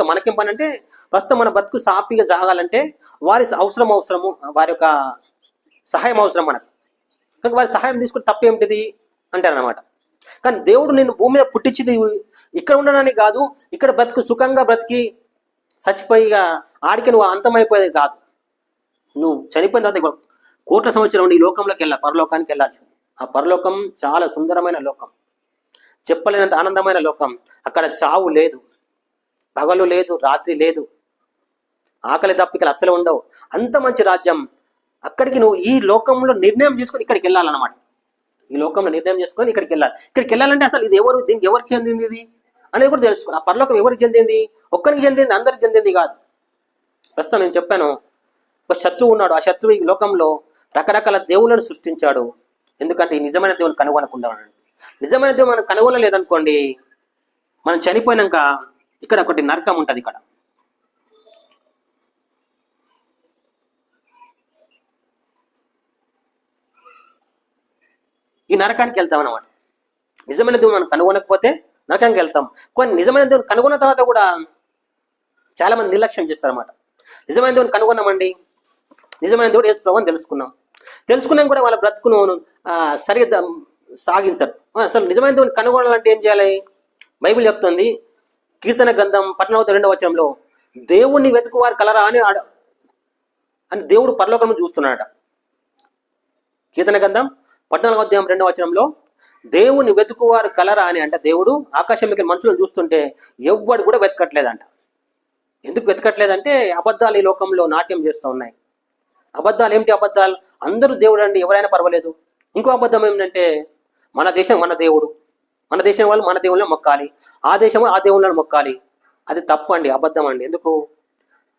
మనకేం పని అంటే, ప్రస్తుతం మన బతుకు సాపిగా జాగాలంటే వారి అవసరము, వారి యొక్క సహాయం అవసరం మనకు. కనుక వారి సహాయం తీసుకుని తప్పేమిటిది అంటారనమాట. కానీ దేవుడు నేను భూమి మీద పుట్టించింది ఇక్కడ ఉండడానికి కాదు, ఇక్కడ బ్రతుకు సుఖంగా బ్రతికి చచ్చిపోయిగా ఆడికి నువ్వు అంతమైపోయేది కాదు. నువ్వు చనిపోయిన తర్వాత కోట్ల సంవత్సరం ఈ లోకంలోకి వెళ్ళాలి, పరలోకానికి వెళ్ళాల్సి. ఆ పరలోకం చాలా సుందరమైన లోకం, చెప్పలేనంత ఆనందమైన లోకం. అక్కడ చావు లేదు, పగలు లేదు, రాత్రి లేదు, ఆకలి దప్పికలు అస్సలు ఉండవు. అంత మంచి రాజ్యం. అక్కడికి నువ్వు ఈ లోకంలో నిర్ణయం చేసుకొని ఇక్కడికి వెళ్ళాలన్నమాట. ఈ లోకంలో నిర్ణయం చేసుకొని ఇక్కడికి వెళ్ళాలి. ఇక్కడికి వెళ్ళాలంటే అసలు ఇది ఎవరు, దీనికి ఎవరికి చెందింది ఇది అనేది కూడా తెలుసుకోవాలి. ఆ పరలోకం ఎవరికి చెందింది? ఒక్కరికి చెందింది, అందరికి చెందింది కాదు. ప్రస్తుతం నేను చెప్పాను, ఒక శత్రువు ఉన్నాడు. ఆ శత్రువు ఈ లోకంలో రకరకాల దేవుళ్ళను సృష్టించాడు. ఎందుకంటే ఈ నిజమైన దేవుని కనుగొనకుండా ఉన్నాడు. నిజమైన దేవుడు మనం కనుగొనలేదనుకోండి, మనం చనిపోయినాక ఇక్కడ ఒకటి నరకం ఉంటుంది. ఇక్కడ ఈ నరకానికి వెళ్తాం అన్నమాట. నిజమైన దేవుడు మనం కనుగొనకపోతే నరకానికి వెళ్తాం. కొన్ని నిజమైన దేవుడు కనుగొన్న తర్వాత కూడా చాలా మంది నిర్లక్ష్యం చేస్తారన్నమాట. నిజమైన దేవుని కనుగొన్నామండి, నిజమైన దేవుడు యేసు ప్రభువుని తెలుసుకున్నాం కూడా వాళ్ళ బ్రతుకును సరిగ్గా సాగించరు. అసలు నిజమైన దేవుని కనుగొనాలంటే ఏం చేయాలి? బైబిల్ చెప్తుంది, కీర్తన గ్రంథం 14:2 వచనంలో, దేవుణ్ణి వెతుకువారు కలరా అని దేవుడు పరలోకం చూస్తున్నాడట. కీర్తన గ్రంథం 14:2 వచనంలో, దేవుని వెతుకువారు కలరా అని అంటే దేవుడు ఆకాశంలోకి మనుషులను చూస్తుంటే ఎవ్వడు కూడా వెతకట్లేదంట. ఎందుకు వెతకట్లేదంటే అబద్ధాలు ఈ లోకంలో నాట్యం చేస్తూ ఉన్నాయి. అబద్ధాలు ఏమిటి? అబద్ధాలు అందరూ దేవుడు అండి, ఎవరైనా పర్వాలేదు. ఇంకో అబద్ధం ఏమిటంటే మన దేశం మన దేవుడు, మన దేశం వాళ్ళు మన దేవుళ్ళని మొక్కాలి, ఆ దేశం ఆ దేవుళ్ళని మొక్కాలి. అది తప్పు అండి, అబద్ధం అండి. ఎందుకు?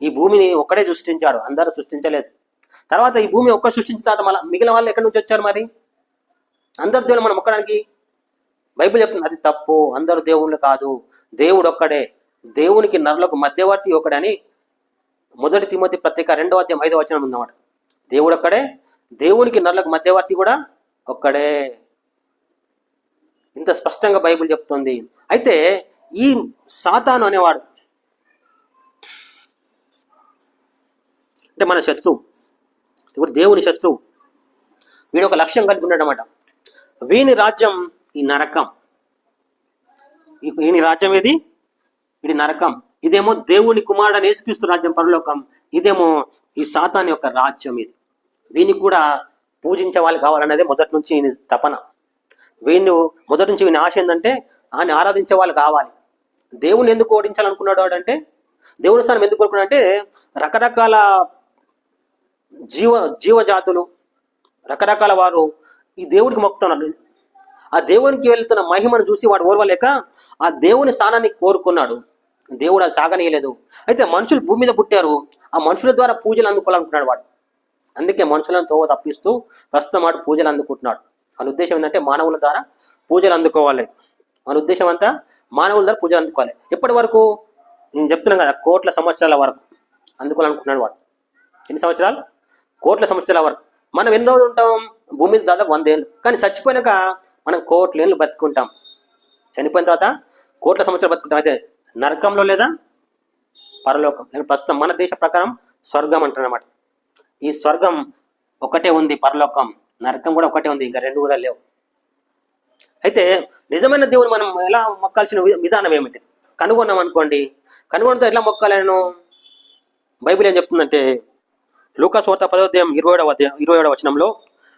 ఈ భూమిని ఒక్కడే సృష్టించాడు, అందరూ సృష్టించలేదు. తర్వాత ఈ భూమి ఒక్క సృష్టించిన తర్వాత మళ్ళీ మిగిలిన వాళ్ళు ఎక్కడి నుంచి వచ్చారు? మరి అందరు దేవుళ్ళు మనం మొక్కడానికి బైబిల్ చెప్తుంది, అది తప్పు. అందరూ దేవుళ్ళు కాదు, దేవుడు ఒక్కడే. దేవునికి నరులకు మధ్యవర్తి ఒకడని 1 తిమోతి పత్రిక 2:5 వచనం ఉందన్నమాట. దేవుడు ఒక్కడే, దేవునికి నరులకు మధ్యవర్తి కూడా ఒక్కడే. ఇంత స్పష్టంగా బైబిల్ చెప్తుంది. అయితే ఈ సాతాను అనేవాడు అంటే మన శత్రువు, ఇప్పుడు దేవుని శత్రువు. వీడు ఒక లక్ష్యం కలిగి ఉన్నాడు అన్నమాట. వీని రాజ్యం ఈ నరకం. వీని రాజ్యం ఏది? ఇది నరకం. ఇదేమో దేవుని కుమారుడు యేసుక్రీస్తు రాజ్యం పరలోకం. ఇదేమో ఈ సాతాను యొక్క రాజ్యం. ఇది వీనికి కూడా పూజించే వాళ్ళు కావాలన్నదే మొదటి నుంచి తపన. మొదటి నుంచి వీని ఆశ ఏంటంటే ఆయన ఆరాధించే వాళ్ళు కావాలి. దేవుని ఎందుకు ఓడించాలనుకున్నాడు అంటే, దేవుని స్థానం ఎందుకు కోరుకున్నాడు అంటే, రకరకాల జీవజాతులు, రకరకాల వారు ఈ దేవుడికి మొక్కుతున్నారు. ఆ దేవునికి వెళ్తున్న మహిమను చూసి వాడు ఓర్వలేక ఆ దేవుని స్థానాన్ని కోరుకున్నాడు. దేవుడు అది సాగనీయలేదు. అయితే మనుషులు భూమి మీద పుట్టారు, ఆ మనుషుల ద్వారా పూజలు అందుకోవాలనుకున్నాడు వాడు. అందుకే మనుషులను తోవ తప్పిస్తూ ప్రస్తుతం వాడు పూజలు అందుకుంటున్నాడు. మన ఉద్దేశం ఏంటంటే మానవుల ద్వారా పూజలు అందుకోవాలి. మన ఉద్దేశం అంతా మానవుల ద్వారా పూజలు అందుకోవాలి. ఎప్పటి వరకు? నేను చెప్తున్నాను కదా, కోట్ల సంవత్సరాల వరకు అందుకోవాలనుకుంటున్నాడు వాడు. ఎన్ని సంవత్సరాలు? కోట్ల సంవత్సరాల వరకు. మనం ఎన్ని రోజులు ఉంటాం భూమి మీద? దాదాపు 100 ఏళ్ళు. కానీ చచ్చిపోయినాక మనం కోట్ల ఏళ్ళు బతుకుంటాం. చనిపోయిన తర్వాత కోట్ల సంవత్సరాలు బతుకుంటాం. అయితే నరకంలో లేదా పరలోకం, లేదా ప్రస్తుతం మన దేశ ప్రకారం స్వర్గం అంటారన్నమాట. ఈ స్వర్గం ఒకటే ఉంది, పరలోకం, నరకం కూడా ఒకటే ఉంది, ఇంకా 2 కూడా లేవు. అయితే నిజమైన దేవుని మనం ఎలా మొక్కాల్సిన విధానం ఏమిటి కనుగొన్నాం అనుకోండి. కనుగొనతో ఎట్లా మొక్కాలను బైబిల్ ఏం చెప్తుందంటే, లూకా సువార్త 10వ అధ్యాయం 27వ వచనంలో,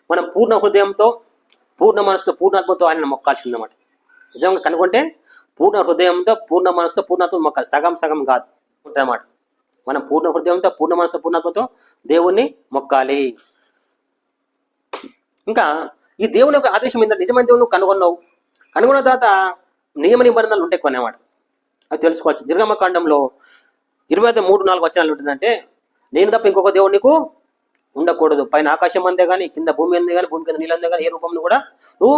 మనం పూర్ణ హృదయంతో, పూర్ణ మనసుతో, పూర్ణాత్మతో ఆయన మొక్కాల్సిందన్నమాట. నిజంగా కనుగొంటే పూర్ణ హృదయంతో, పూర్ణ మనసుతో, పూర్ణాత్మతో మొక్కాలి. సగం సగం కాదు అన్నమాట. మనం పూర్ణ హృదయంతో, పూర్ణ మనసుతో, పూర్ణాత్మతో దేవుణ్ణి మొక్కాలి. ఇంకా ఈ దేవుని యొక్క ఆదేశం ఏంటంటే, నిజమైన దేవుని కనుగొన్నావు, కనుగొన్న తర్వాత నియమ నిబంధనలు ఉంటాయి కొన్ని అన్నమాట. అది తెలుసుకోవచ్చు. నిర్గమకాండంలో 23:4 వచనాలు ఉంటుందంటే, నేను తప్ప ఇంకొక దేవుడు నీకు ఉండకూడదు, పైన ఆకాశం అందే కానీ, కింద భూమి అందే కానీ, భూమి కింద నీళ్ళు అందే కానీ ఏ రూపంలో కూడా నువ్వు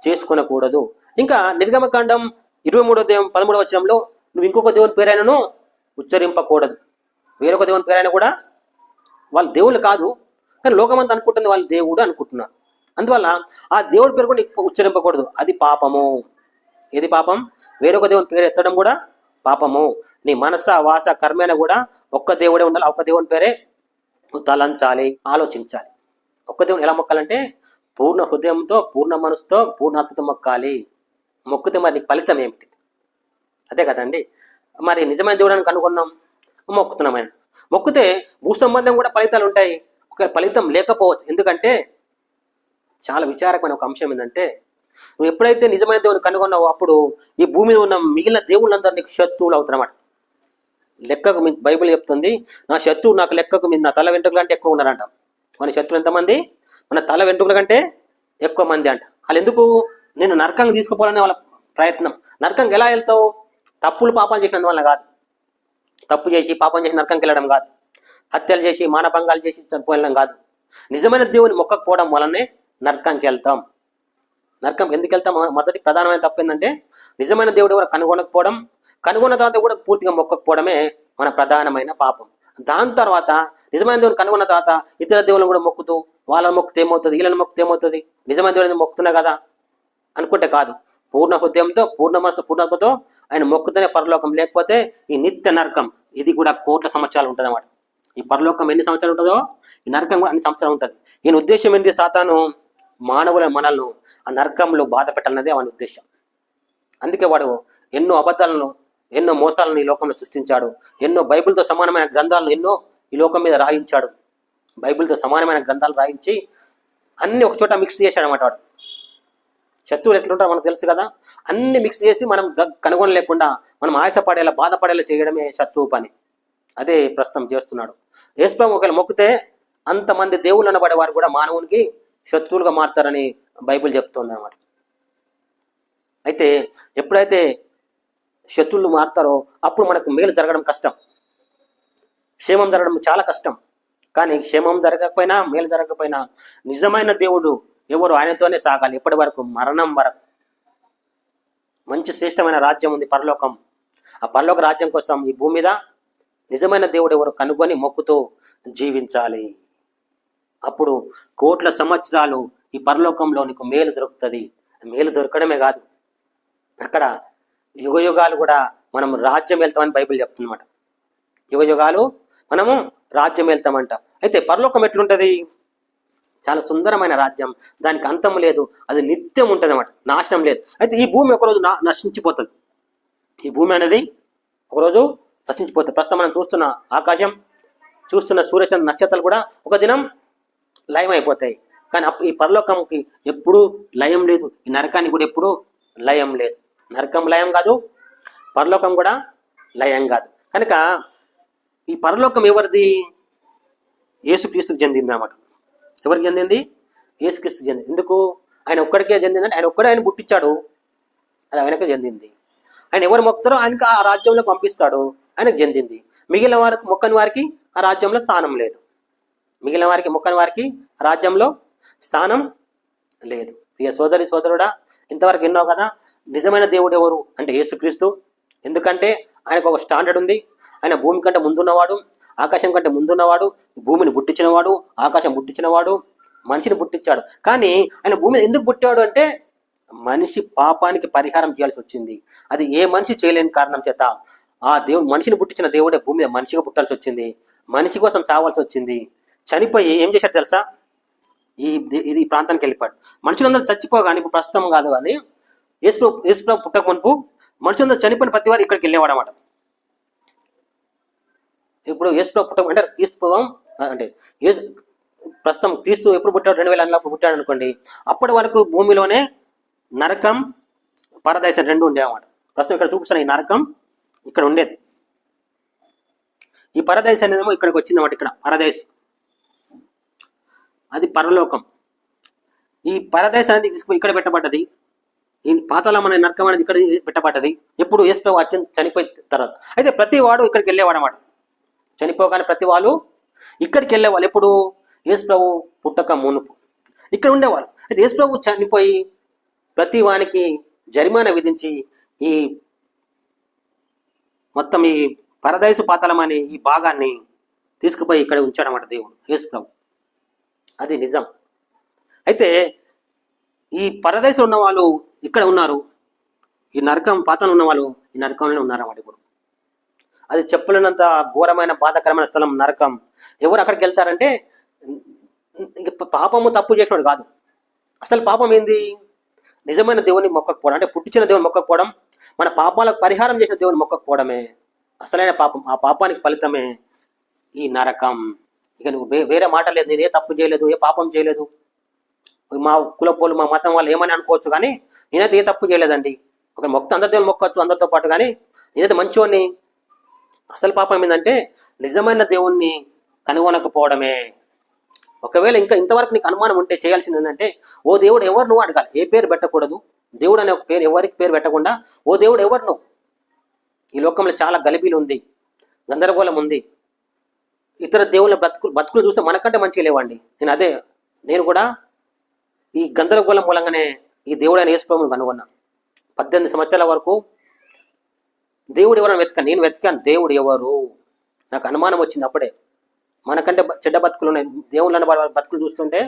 చేసుకునకూడదు. ఇంకా నిర్గమకాండం 23వ అధ్యాయం 13వ వచనంలో, నువ్వు ఇంకొక దేవుని పేరైనను ఉచ్చరింపకూడదు. వేరొక దేవుని పేరైనా కూడా, వాళ్ళు దేవుళ్ళు కాదు కానీ లోకమంతా అనుకుంటుంది వాళ్ళు దేవుడు అనుకుంటున్నారు. అందువల్ల ఆ దేవుడి పేరు కూడా నీకు ఉచ్చరింపకూడదు, అది పాపము. ఏది పాపం? వేరొక దేవుని పేరు ఎత్తడం కూడా పాపము. నీ మనస వాస కర్మైన కూడా ఒక్క దేవుడే ఉండాలి, ఒక్క దేవుని పేరే తలంచాలి, ఆలోచించాలి. ఒక్క దేవుని ఎలా మొక్కాలంటే పూర్ణ హృదయంతో, పూర్ణ మనసుతో, పూర్ణాత్మతో మొక్కాలి. మొక్కితే మరి నీకు ఫలితం ఏమిటి? అదే కదండి. మరి నిజమైన దేవుడిని కనుగొన్నాం, మొక్కుతున్నాం. ఆయన మొక్కితే భూ సంబంధం కూడా ఫలితాలు ఉంటాయి. ఒక ఫలితం లేకపోవచ్చు. ఎందుకంటే చాలా విచారకమైన ఒక అంశం ఏంటంటే, నువ్వు ఎప్పుడైతే నిజమైన దేవుని కనుగొన్నావో అప్పుడు ఈ భూమి మీద ఉన్న మిగిలిన దేవుళ్ళందరూ నీకు శత్రువులు అవుతారన్నమాట. లెక్కకు బైబిల్ చెప్తుంది, నా శత్రువు నాకు లెక్కకు మీద నా తల వెంట్రుకల కంటే ఎక్కువ ఉన్నారంట. మన శత్రువు ఎంతమంది? మన తల వెంట్రుకల కంటే ఎక్కువ మంది అంట. వాళ్ళు ఎందుకు? నేను నరకంగా తీసుకుపోవాలనే వాళ్ళ ప్రయత్నం. నరకంగా ఎలా వెళ్తావు? తప్పులు పాపాలు చేసినందువల్ల కాదు. తప్పు చేసి పాపం చేసి నరకంకి వెళ్ళడం కాదు. హత్యలు చేసి మానభంగాలు చేసి చనిపోవడం కాదు. నిజమైన దేవుని మొక్కకపోవడం వల్లనే నరకంకి వెళ్తాం. నరకం ఎందుకు వెళ్తాం? మొదటి ప్రధానమైన తప్పు ఏంటంటే, నిజమైన దేవుడు కూడా కనుగొనకపోవడం, కనుగొన్న తర్వాత కూడా పూర్తిగా మొక్కకపోవడమే మన ప్రధానమైన పాపం. దాని తర్వాత నిజమైన దేవుని కనుగొన్న తర్వాత ఇతర దేవులను కూడా మొక్కుతూ, వాళ్ళని మొక్కితే ఏమవుతుంది, వీళ్ళని మొక్కితే ఏమవుతుంది, నిజమైన దేవుడిని మొక్కుతున్నా కదా అనుకుంటే కాదు. పూర్ణ హృదయంతో, పూర్ణ మనసు, పూర్ణత్వతో ఆయన మొక్కుతూనే పరలోకం, లేకపోతే ఈ నిత్య నరకం. ఇది కూడా కోట్ల సంవత్సరాలు ఉంటుంది అన్నమాట. ఈ పరలోకం ఎన్ని సంవత్సరాలు ఉంటుందో ఈ నరకం కూడా అన్ని సంవత్సరాలు ఉంటుంది. ఈయన ఉద్దేశం ఏంటి? సాతాను మానవుల మనల్ని ఆ నరకంలో బాధ పెట్టాలన్నదే వాని ఉద్దేశం. అందుకే వాడు ఎన్నో అబద్ధాలను, ఎన్నో మోసాలను ఈ లోకంలో సృష్టించాడు. ఎన్నో బైబిల్తో సమానమైన గ్రంథాలను ఎన్నో ఈ లోకం మీద రాయించాడు. బైబిల్తో సమానమైన గ్రంథాలు రాయించి అన్ని ఒక చోట మిక్స్ చేశాడు అన్నమాట. వాడు శత్రువులు ఎట్లుంటారో మనకు తెలుసు కదా. అన్ని మిక్స్ చేసి మనం కనుగొనలేకుండా మనం ఆయాసపడేలా, బాధపడేలా చేయడమే శత్రువు పని. అదే ప్రస్తుతం చేస్తున్నాడు. యేసుప్రభువు ఒకవేళ మొక్కితే అంతమంది దేవుళ్ళు అనబడే వారు కూడా మానవునికి శత్రువులుగా మారుతారని బైబిల్ చెప్తుంది అన్నమాట. అయితే ఎప్పుడైతే శత్రువులు మారుతారో అప్పుడు మనకు మేలు జరగడం కష్టం, క్షేమం జరగడం చాలా కష్టం. కానీ క్షేమం జరగకపోయినా, మేలు జరగకపోయినా నిజమైన దేవుడు ఎవరు? ఆయనతోనే సాగాలి ఎప్పటి వరకు? మరణం వరకు. మంచి శ్రేష్టమైన రాజ్యం ఉంది, పరలోకం. ఆ పరలోక రాజ్యం కోసం ఈ భూమి మీద నిజమైన దేవుడు ఎవరు కనుగొని మొక్కుతూ జీవించాలి. అప్పుడు కోట్ల సంవత్సరాలు ఈ పరలోకంలో నీకు మేలు దొరుకుతుంది. మేలు దొరకడమే కాదు, అక్కడ యుగయుగాలు కూడా మనం రాజ్యం వెళ్తామని బైబిల్ చెప్తుందన్నమాట. యుగయుగాలు మనము రాజ్యం వెళ్తామంట. అయితే పరలోకం ఎట్లుంటుంది? చాలా సుందరమైన రాజ్యం, దానికి అంతం లేదు, అది నిత్యం ఉంటుంది అన్నమాట, నాశనం లేదు. అయితే ఈ భూమి ఒకరోజు నశించిపోతుంది. ఈ భూమి అనేది ఒకరోజు నశించిపోతుంది. ప్రస్తుతం మనం చూస్తున్న ఆకాశం, చూస్తున్న సూర్యచంద్ర నక్షత్రాలు కూడా ఒక దినం లయం అయిపోతాయి. కానీ ఈ పరలోకంకి ఎప్పుడూ లయం లేదు, ఈ నరకానికి కూడా ఎప్పుడూ లయం లేదు. నరకం లయం కాదు, పరలోకం కూడా లయం కాదు. కనుక ఈ పరలోకం ఎవరిది? యేసుక్రీస్తుకు చెందింది అన్నమాట. ఎవరికి చెందింది? యేసుక్రీస్తుకు చెందింది. ఎందుకు? ఆయన ఒక్కడికే చెందిందంటే ఆయన ఒక్కడే ఆయన పుట్టించాడు, అది ఆయనకే చెందింది. ఆయన ఎవరు మొక్కుతారో ఆయనకి ఆ రాజ్యంలో పంపిస్తాడు, ఆయనకు చెందింది. మిగిలిన వారికి మొక్కని వారికి ఆ రాజ్యంలో స్థానం లేదు. మిగిలిన వారికి మొక్కని వారికి రాజ్యంలో స్థానం లేదు. ప్రియ సోదరి సోదరుడా, ఇంతవరకు విన్నావు కదా, నిజమైన దేవుడు ఎవరు అంటే యేసుక్రీస్తు. ఎందుకంటే ఆయనకు ఒక స్టాండర్డ్ ఉంది. ఆయన భూమి కంటే ముందున్నవాడు, ఆకాశం కంటే ముందున్నవాడు, భూమిని పుట్టించినవాడు, ఆకాశం పుట్టించినవాడు, మనిషిని పుట్టించాడు. కానీ ఆయన భూమి ఎందుకు పుట్టాడు అంటే మనిషి పాపానికి పరిహారం చేయాల్సి వచ్చింది. అది ఏ మనిషి చేయలేని కారణం చేత ఆ దేవుడు, మనిషిని పుట్టించిన దేవుడే భూమి మీద మనిషిగా పుట్టాల్సి వచ్చింది. మనిషి కోసం చావాల్సి వచ్చింది. చనిపోయి ఏం చేశాడు తెలుసా? ఇది ప్రాంతానికి వెళ్ళిపోయాడు. మనుషులందరూ చచ్చిపోగానే, ఇప్పుడు ప్రస్తుతం కాదు కానీ యేసుప్రభు పుట్టక మునుపు మనుషులందరూ చనిపోయిన ప్రతి వారు ఇక్కడికి వెళ్ళేవాడు అన్నమాట. ఇప్పుడు యేసుప్రభు పుట్టక అంటే క్రీస్తు అంటే ప్రస్తుతం క్రీస్తు ఎప్పుడు పుట్టాడు? 2000 పుట్టాడు అనుకోండి. అప్పటి వరకు భూమిలోనే నరకం, పరదేశం రెండు ఉండేవన్నమాట. ప్రస్తుతం ఇక్కడ చూపిస్తున్న ఈ నరకం ఇక్కడ ఉండేది. ఈ పరదేశం అనేదేమో ఇక్కడికి వచ్చిందన్నమాట. ఇక్కడ పరదేశం, అది పరలోకం. ఈ పరదేశం అనేది ఇక్కడ పెట్టబడ్డది. ఈ పాతాళం అనే నరకం అనేది ఇక్కడ పెట్టబడ్డది. ఎప్పుడు యేసుప్రభు చనిపోయిన తర్వాత. అయితే ప్రతి వాడు ఇక్కడికి వెళ్ళేవాడు అన్నమాట. చనిపోగానే ప్రతి వాళ్ళు ఇక్కడికి వెళ్ళేవాళ్ళు. ఎప్పుడు? యేసుప్రభు పుట్టక మునుపు ఇక్కడ ఉండేవాళ్ళు. అయితే యేసుప్రభు చనిపోయి ప్రతి వానికి జరిమానా విధించి ఈ మొత్తం ఈ పరదేశు పాతాళం అనే ఈ భాగాన్ని తీసుకుపోయి ఇక్కడ ఉంచాడన్నమాట దేవుడు, యేసుప్రభు. అది నిజం. అయితే ఈ పరదేశంలో ఉన్న వాళ్ళు ఇక్కడ ఉన్నారు, ఈ నరకం పాతాళంలో ఉన్న వాళ్ళు ఈ నరకంలోనే ఉన్నారన్నమాట. ఇప్పుడు అది చెప్పలేనంత ఘోరమైన బాధాకరమైన స్థలం నరకం. ఎవరు అక్కడికి వెళ్తారంటే పాపము తప్పు చేసినాడు కాదు. అసలు పాపం ఏంది? నిజమైన దేవుని మొక్కకపోవడం, అంటే పుట్టించిన దేవుని మొక్కకపోవడం, మన పాపాలకు పరిహారం చేసిన దేవుని మొక్కకపోవడమే అసలైన పాపం. ఆ పాపానికి ఫలితమే ఈ నరకం. ఇక నువ్వు వేరే మాట లేదు. నేను ఏ తప్పు చేయలేదు, ఏ పాపం చేయలేదు, మా కులపోలు మా మతం వాళ్ళు ఏమని అనుకోవచ్చు, కానీ నేనైతే ఏ తప్పు చేయలేదండి. ఒక మొక్క అందరి దేవుని మొక్కవచ్చు అందరితో పాటు, కానీ నేనైతే మంచివాడిని. అసలు పాపం ఏంటంటే నిజమైన దేవుణ్ణి కనుగొనకపోవడమే. ఒకవేళ ఇంకా ఇంతవరకు నీకు అనుమానం ఉంటే చేయాల్సింది ఏంటంటే, ఓ దేవుడు ఎవరు నువ్వు అడగాలి. ఏ పేరు పెట్టకూడదు. దేవుడు అనే ఒక పేరు ఎవరికి పేరు పెట్టకుండా, ఓ దేవుడు ఎవరు నువ్వు. ఈ లోకంలో చాలా గలిబీలు ఉంది, గందరగోళం ఉంది. ఇతర దేవుళ్ళ బతుకులు చూస్తే మనకంటే మంచిగా లేవండి. నేను కూడా ఈ గందరగోళం మూలంగానే ఈ దేవుడైన యేసుప్రభువుని కనుగొన్నా. 18 సంవత్సరాల వరకు దేవుడు ఎవరైనా నేను వెతికాను దేవుడు ఎవరు. నాకు అనుమానం వచ్చింది అప్పుడే. మనకంటే చెడ్డ బతుకులు ఉన్నాయి. దేవుళ్ళని వారి బతుకులు చూస్తుంటే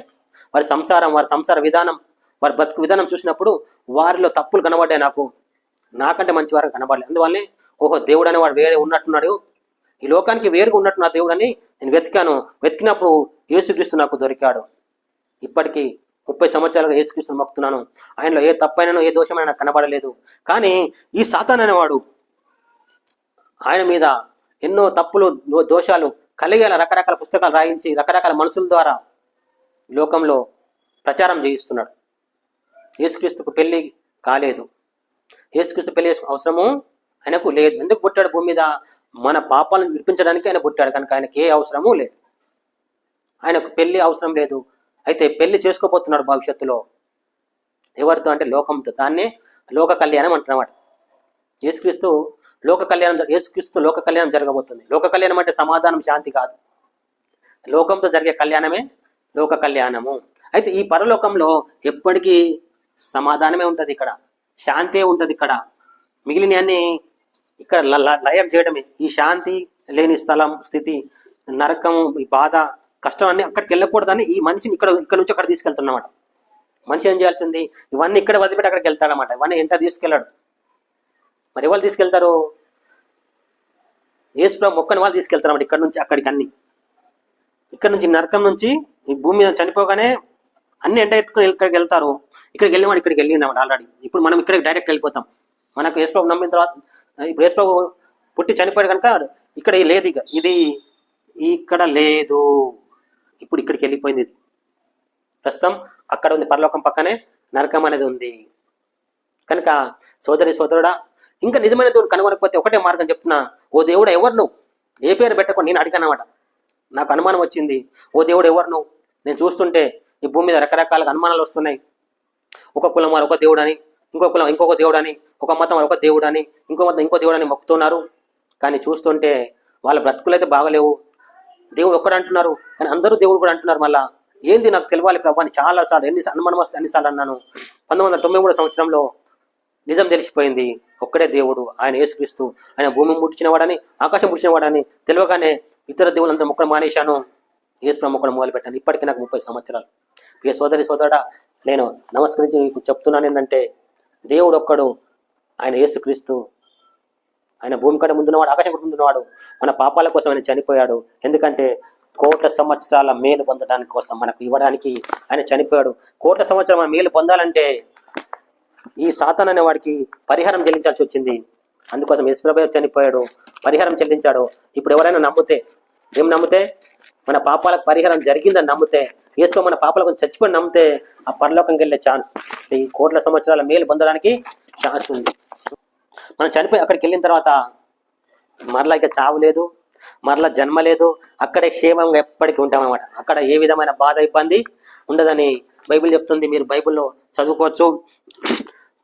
వారి సంసార విధానం, వారి బతుకు విధానం చూసినప్పుడు వారిలో తప్పులు కనబడ్డాయి. నాకంటే మంచి వారు కనబడలేదు. అందువల్లనే ఓహో దేవుడు అనేవాడు వేరే ఉన్నట్టున్నాడు, ఈ లోకానికి వేరుగా ఉన్నట్టు నా దేవుడు అని నేను వెతికాను. వెతికినప్పుడు యేసుక్రీస్తు నాకు దొరికాడు. ఇప్పటికీ 30 సంవత్సరాలుగా యేసుక్రీస్తుని మొక్కుతున్నాను. ఆయనలో ఏ తప్పైనను ఏ దోషమైన నాకు కనబడలేదు. కానీ ఈ సాతాను అనేవాడు ఆయన మీద ఎన్నో తప్పులు దోషాలు కలిగేలా రకరకాల పుస్తకాలు రాయించి రకరకాల మనుషుల ద్వారా లోకంలో ప్రచారం చేయిస్తున్నాడు. యేసుక్రీస్తుకు పెళ్లి కాలేదు, యేసుక్రీస్తు పెళ్లి అవసరము ఆయనకు లేదు. ఎందుకు పుట్టాడు? భూమి మీద మన పాపాలను విడిపించడానికి ఆయన పుట్టాడు కనుక ఆయనకి ఏ అవసరము లేదు. ఆయనకు పెళ్లి అవసరం లేదు. అయితే పెళ్లి చేసుకోబోతున్నాడు భవిష్యత్తులో. ఎవరితో అంటే లోకంతో. దాన్నే లోక కళ్యాణం అంటున్నమాట. యేసుక్రీస్తు లోక కళ్యాణం జరగబోతుంది. లోక కళ్యాణం అంటే సమాధానం, శాంతి కాదు. లోకంతో జరిగే కళ్యాణమే లోక కళ్యాణము. అయితే ఈ పరలోకంలో ఎప్పటికీ సమాధానమే ఉంటుంది, ఇక్కడ శాంతే ఉంటుంది. ఇక్కడ మిగిలిన అన్ని ఇక్కడ లయం చేయడమే. ఈ శాంతి లేని స్థితి, నరకం, ఈ బాధ, కష్టం అన్ని అక్కడికి వెళ్ళకూడదని ఈ మనిషిని ఇక్కడ నుంచి అక్కడ తీసుకెళ్తున్నమాట. మనిషి ఏం చేయాల్సింది? ఇవన్నీ ఇక్కడ వదిలిపెట్టి అక్కడికి వెళ్తాడనమాట. ఇవన్నీ ఎంట తీసుకెళ్ళాడు. మరి ఎవరు తీసుకెళ్తారు? యేసుప్రభు మొక్కని వాళ్ళు తీసుకెళ్తారన్నమాట. ఇక్కడ నుంచి అక్కడికి అన్ని, ఇక్కడ నుంచి నరకం నుంచి ఈ భూమి మీద చనిపోగానే అన్ని ఎంట ఎట్టుకుని ఇక్కడికి వెళ్తారు. ఇక్కడికి వెళ్ళినవాడు ఇక్కడికి వెళ్ళినాడు ఆల్రెడీ. ఇప్పుడు మనం ఇక్కడికి డైరెక్ట్ వెళ్ళిపోతాం. మనకు యేసుప్రభు నమ్మిన తర్వాత, ఇప్పుడు యేసుప్రభు పుట్టి చనిపోయాడు కనుక ఇక్కడ లేదు, ఇక ఇది ఇక్కడ లేదు. ఇప్పుడు ఇక్కడికి వెళ్ళిపోయింది. ఇది ప్రస్తుతం అక్కడ ఉంది, పరలోకం పక్కనే నరకం అనేది ఉంది. కనుక సోదరి సోదరుడా, ఇంకా నిజమైన దేవుడు కనుగొనకపోతే ఒకటే మార్గం చెప్తున్నా, ఓ దేవుడు ఎవరు నువ్వు, ఏ పేరు పెట్టకుండా నేను అడిగానమాట. నాకు అనుమానం వచ్చింది, ఓ దేవుడు ఎవరు నువ్వు, నేను చూస్తుంటే ఈ భూమి మీద రకరకాల అనుమానాలు వస్తున్నాయి. ఒక కులం వారు ఒక దేవుడు అని, ఇంకో కులం ఇంకొక దేవుడు అని, ఒక మతం వారు ఒక దేవుడు అని, ఇంకో మతం ఇంకో దేవుడు అని మొక్కుతున్నారు. కానీ చూస్తుంటే వాళ్ళ బ్రతుకులు అయితే బాగలేవు. దేవుడు ఒక్కడు అంటున్నారు, కానీ అందరూ దేవుడు కూడా అంటున్నారు. మళ్ళా ఏంది నాకు తెలియాలి ప్రభు అని చాలాసార్లు అనుమానం వస్తే అన్నిసార్లు అన్నాను. 1993 సంవత్సరంలో నిజం తెలిసిపోయింది, ఒక్కడే దేవుడు, ఆయన యేసుక్రీస్తు. ఆయన భూమి ముట్టించినవాడని, ఆకాశం ముట్టించినవాడని తెలియగానే ఇతర దేవులంతా మొక్కడం మానేశాను, యేసు మొక్కడం మొదలుపెట్టాను. ఇప్పటికీ నాకు 30 సంవత్సరాలు. ప్రియ సోదరి సోదరుడా, నేను నమస్కరించి మీకు చెప్తున్నాను ఏంటంటే, దేవుడు ఒక్కడు, ఆయన యేసుక్రీస్తు. ఆయన భూమి కంటే ముందున్నవాడు, ఆకాశం కంటే ముందున్నవాడు. మన పాపాల కోసం ఆయన చనిపోయాడు. ఎందుకంటే కోట్ల సంవత్సరాల మేలు పొందడానికి కోసం, మనకు ఇవ్వడానికి ఆయన చనిపోయాడు. కోట్ల సంవత్సరాల మేలు పొందాలంటే ఈ సాతాన్ అనే వాడికి పరిహారం చెల్లించాల్సి వచ్చింది. అందుకోసం యేసుప్రభువే చనిపోయాడు, పరిహారం చెల్లించాడు. ఇప్పుడు ఎవరైనా నమ్మితే, ఏం నమ్మితే, మన పాపాలకు పరిహారం జరిగిందని నమ్మితే, యేసు మన పాపాలకు చచ్చిపోయి నమ్మితే ఆ పరలోకంకి వెళ్ళే ఛాన్స్, ఈ కోట్ల సంవత్సరాల మేలు పొందడానికి ఛాన్స్ ఉంది. మనం చనిపోయి అక్కడికి వెళ్ళిన తర్వాత మరలా ఇక చావు లేదు, మరలా జన్మ లేదు. అక్కడే క్షేమంగా ఎప్పటికీ ఉంటామన్నమాట. అక్కడ ఏ విధమైన బాధ ఇబ్బంది ఉండదని బైబిల్ చెప్తుంది. మీరు బైబిల్లో చదువుకోవచ్చు.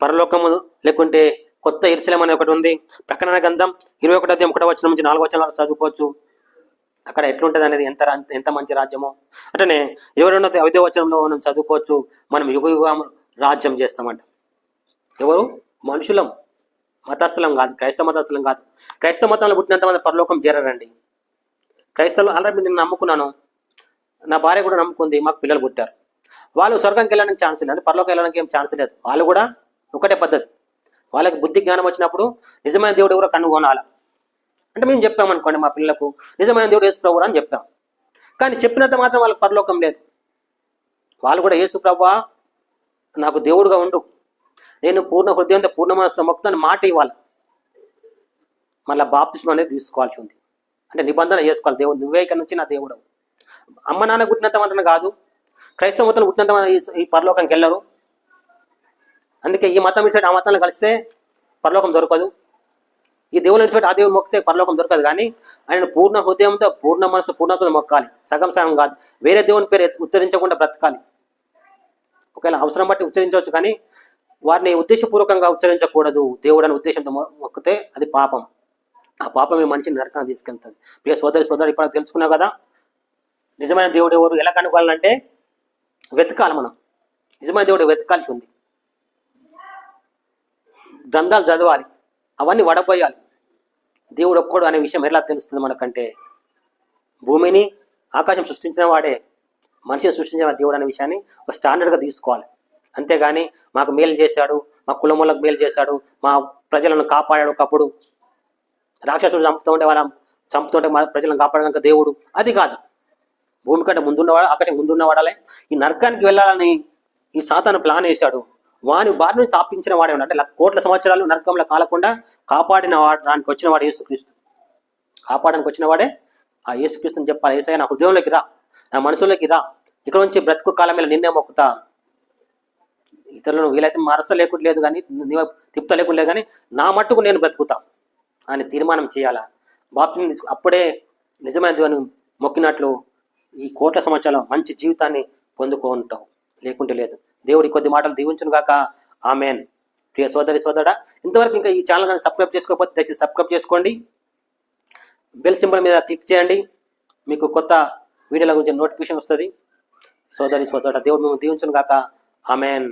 పరలోకము లేకుంటే కొత్త యెరూషలేము అనే ఒకటి ఉంది. ప్రకటన గ్రంథం 21:1 నుంచి 4 వచనాలు చదువుకోవచ్చు. అక్కడ ఎట్లుంటుంది అనేది, ఎంత మంచి రాజ్యమో. అంటే 22వ వచనంలో మనం చదువుకోవచ్చు, మనం యుగ యుగం రాజ్యం చేస్తామంట. ఎవరు? మనుషులం, మతస్థలం కాదు, క్రైస్తవ మతస్థలం కాదు. క్రైస్తవ మతంలో పుట్టినంతమంది పరలోకం చేరారండి. క్రైస్తవులు ఆల్రెడీ నేను నమ్ముకున్నాను, నా భార్య కూడా నమ్ముకుంది, మాకు పిల్లలు పుట్టారు. వాళ్ళు స్వర్గంకి వెళ్ళడానికి ఛాన్స్ లేదు, పరలోకం వెళ్ళడానికి ఏం ఛాన్స్ లేదు. వాళ్ళు కూడా ఒకటే పద్ధతి. వాళ్ళకి బుద్ధి జ్ఞానం వచ్చినప్పుడు నిజమైన దేవుడు ఎవరో కనుగొనాలి. అంటే మేము చెప్పామనుకోండి మా పిల్లలకు, నిజమైన దేవుడు యేసు ప్రభువు అని చెప్పాం. కానీ చెప్పినంత మాత్రం వాళ్ళకి పరలోకం లేదు. వాళ్ళు కూడా యేసు ప్రభువా నాకు దేవుడుగా ఉండు, నేను పూర్ణ హృదయంతో పూర్ణ మనసుతో మొక్కుతాను మాట ఇవ్వాలి. మళ్ళీ బాప్తిస్మం అనేది తీసుకోవాల్సి ఉంది. అంటే నిబంధన చేసుకోవాలి, దేవుడు నువ్వే ఇక్కడ నుంచి నా దేవుడు. అమ్మ నాన్న పుట్టినంత మాత్రం కాదు, క్రైస్తవ మతం పుట్టినంత ఈ పరలోకంకి వెళ్ళరు. అందుకే ఈ మతం ఇచ్చేట ఆ మతంలో కలిస్తే పరలోకం దొరకదు, ఈ దేవుని ఇచ్చిపెట్టి ఆ దేవుడు మొక్కితే పరలోకం దొరకదు. కానీ ఆయన పూర్ణ హృదయంతో పూర్ణ మనసుతో పూర్ణత్వం మొక్కాలి, సగం సగం కాదు. వేరే దేవుని పేరు ఉచ్చరించకుండా బ్రతకాలి. ఒకవేళ అవసరం బట్టి ఉచ్చరించవచ్చు, కానీ వారిని ఉద్దేశపూర్వకంగా ఉచ్చరించకూడదు. దేవుడు అనే ఉద్దేశంతో మొక్కితే అది పాపం. ఆ పాపమే మనిషిని నరకాన్ని తీసుకెళ్తుంది. ప్రియ సోదరి సోదరు, ఇప్పుడు తెలుసుకున్నావు కదా నిజమైన దేవుడు ఎవరు, ఎలా కనుక్కోవాలంటే వెతకాలి. మనం నిజమైన దేవుడు వెతకాల్సి ఉంది. గ్రంథాలు చదవాలి, అవన్నీ వడపోయాలి. దేవుడు ఒక్కడు అనే విషయం ఎలా తెలుస్తుంది మనకంటే, భూమిని ఆకాశం సృష్టించిన వాడే మనిషిని సృష్టించిన దేవుడు అనే విషయాన్ని ఒక స్టాండర్డ్గా తీసుకోవాలి. అంతేగాని మాకు మేలు చేశాడు, మా కులములకు మేలు చేశాడు, మా ప్రజలను కాపాడాడు, ఒకప్పుడు రాక్షసుడు చంపుతుంటే మా ప్రజలను కాపాడడానికి దేవుడు, అది కాదు. భూమి కంటే ముందున్నవాడు, ఆకాశం ముందున్నవాడాలే. ఈ నరకానికి వెళ్ళాలని ఈ సాతాను ప్లాన్ వేశాడు. వాని బారి నుంచి తాపించిన వాడే ఉన్నాడు. అంటే కోట్ల సంవత్సరాలు నరకంలో కాలకుండా కాపాడిన వాడు, దానికి వచ్చిన వాడు యేసుక్రీస్తు. కాపాడడానికి వచ్చిన వాడే ఆ యేసుక్రీస్తుని చెప్పాలి, యేసయ్య నా హృదయంలోకి రా, నా మనసులోకి రా, ఇక్కడ నుంచి బ్రతుకు కాలం మీద నిన్నే మొక్కుతా, ఇతరులను వీలైతే మారుస్తా లేకుండా కానీ తిప్తా లేకుండా కానీ నా మట్టుకు నేను బ్రతుకుతా అని తీర్మానం చేయాలా. బాప్తిస్మం తీసుకు అప్పుడే నిజమైన దేవుని మొక్కినట్లు ఈ కోట్ల సంవత్సరాల మంచి జీవితాన్ని పొందుకుంటావు, లేకుంటే లేదు. దేవుడి కొద్ది మాటలు దీవించును గాక. ఆమెన్. ప్రియ సోదరి సోదరుడా, ఇంతవరకు ఇంకా ఈ ఛానల్ కానీ సబ్స్క్రైబ్ చేసుకోకపోతే దయచేసి సబ్స్క్రైబ్ చేసుకోండి. బెల్ సింబల్ మీద క్లిక్ చేయండి, మీకు కొత్త వీడియోల గురించి నోటిఫికేషన్ వస్తుంది. సోదరి సోదరుడా, దేవుడు మేము దీవించును గాక. ఆమెన్.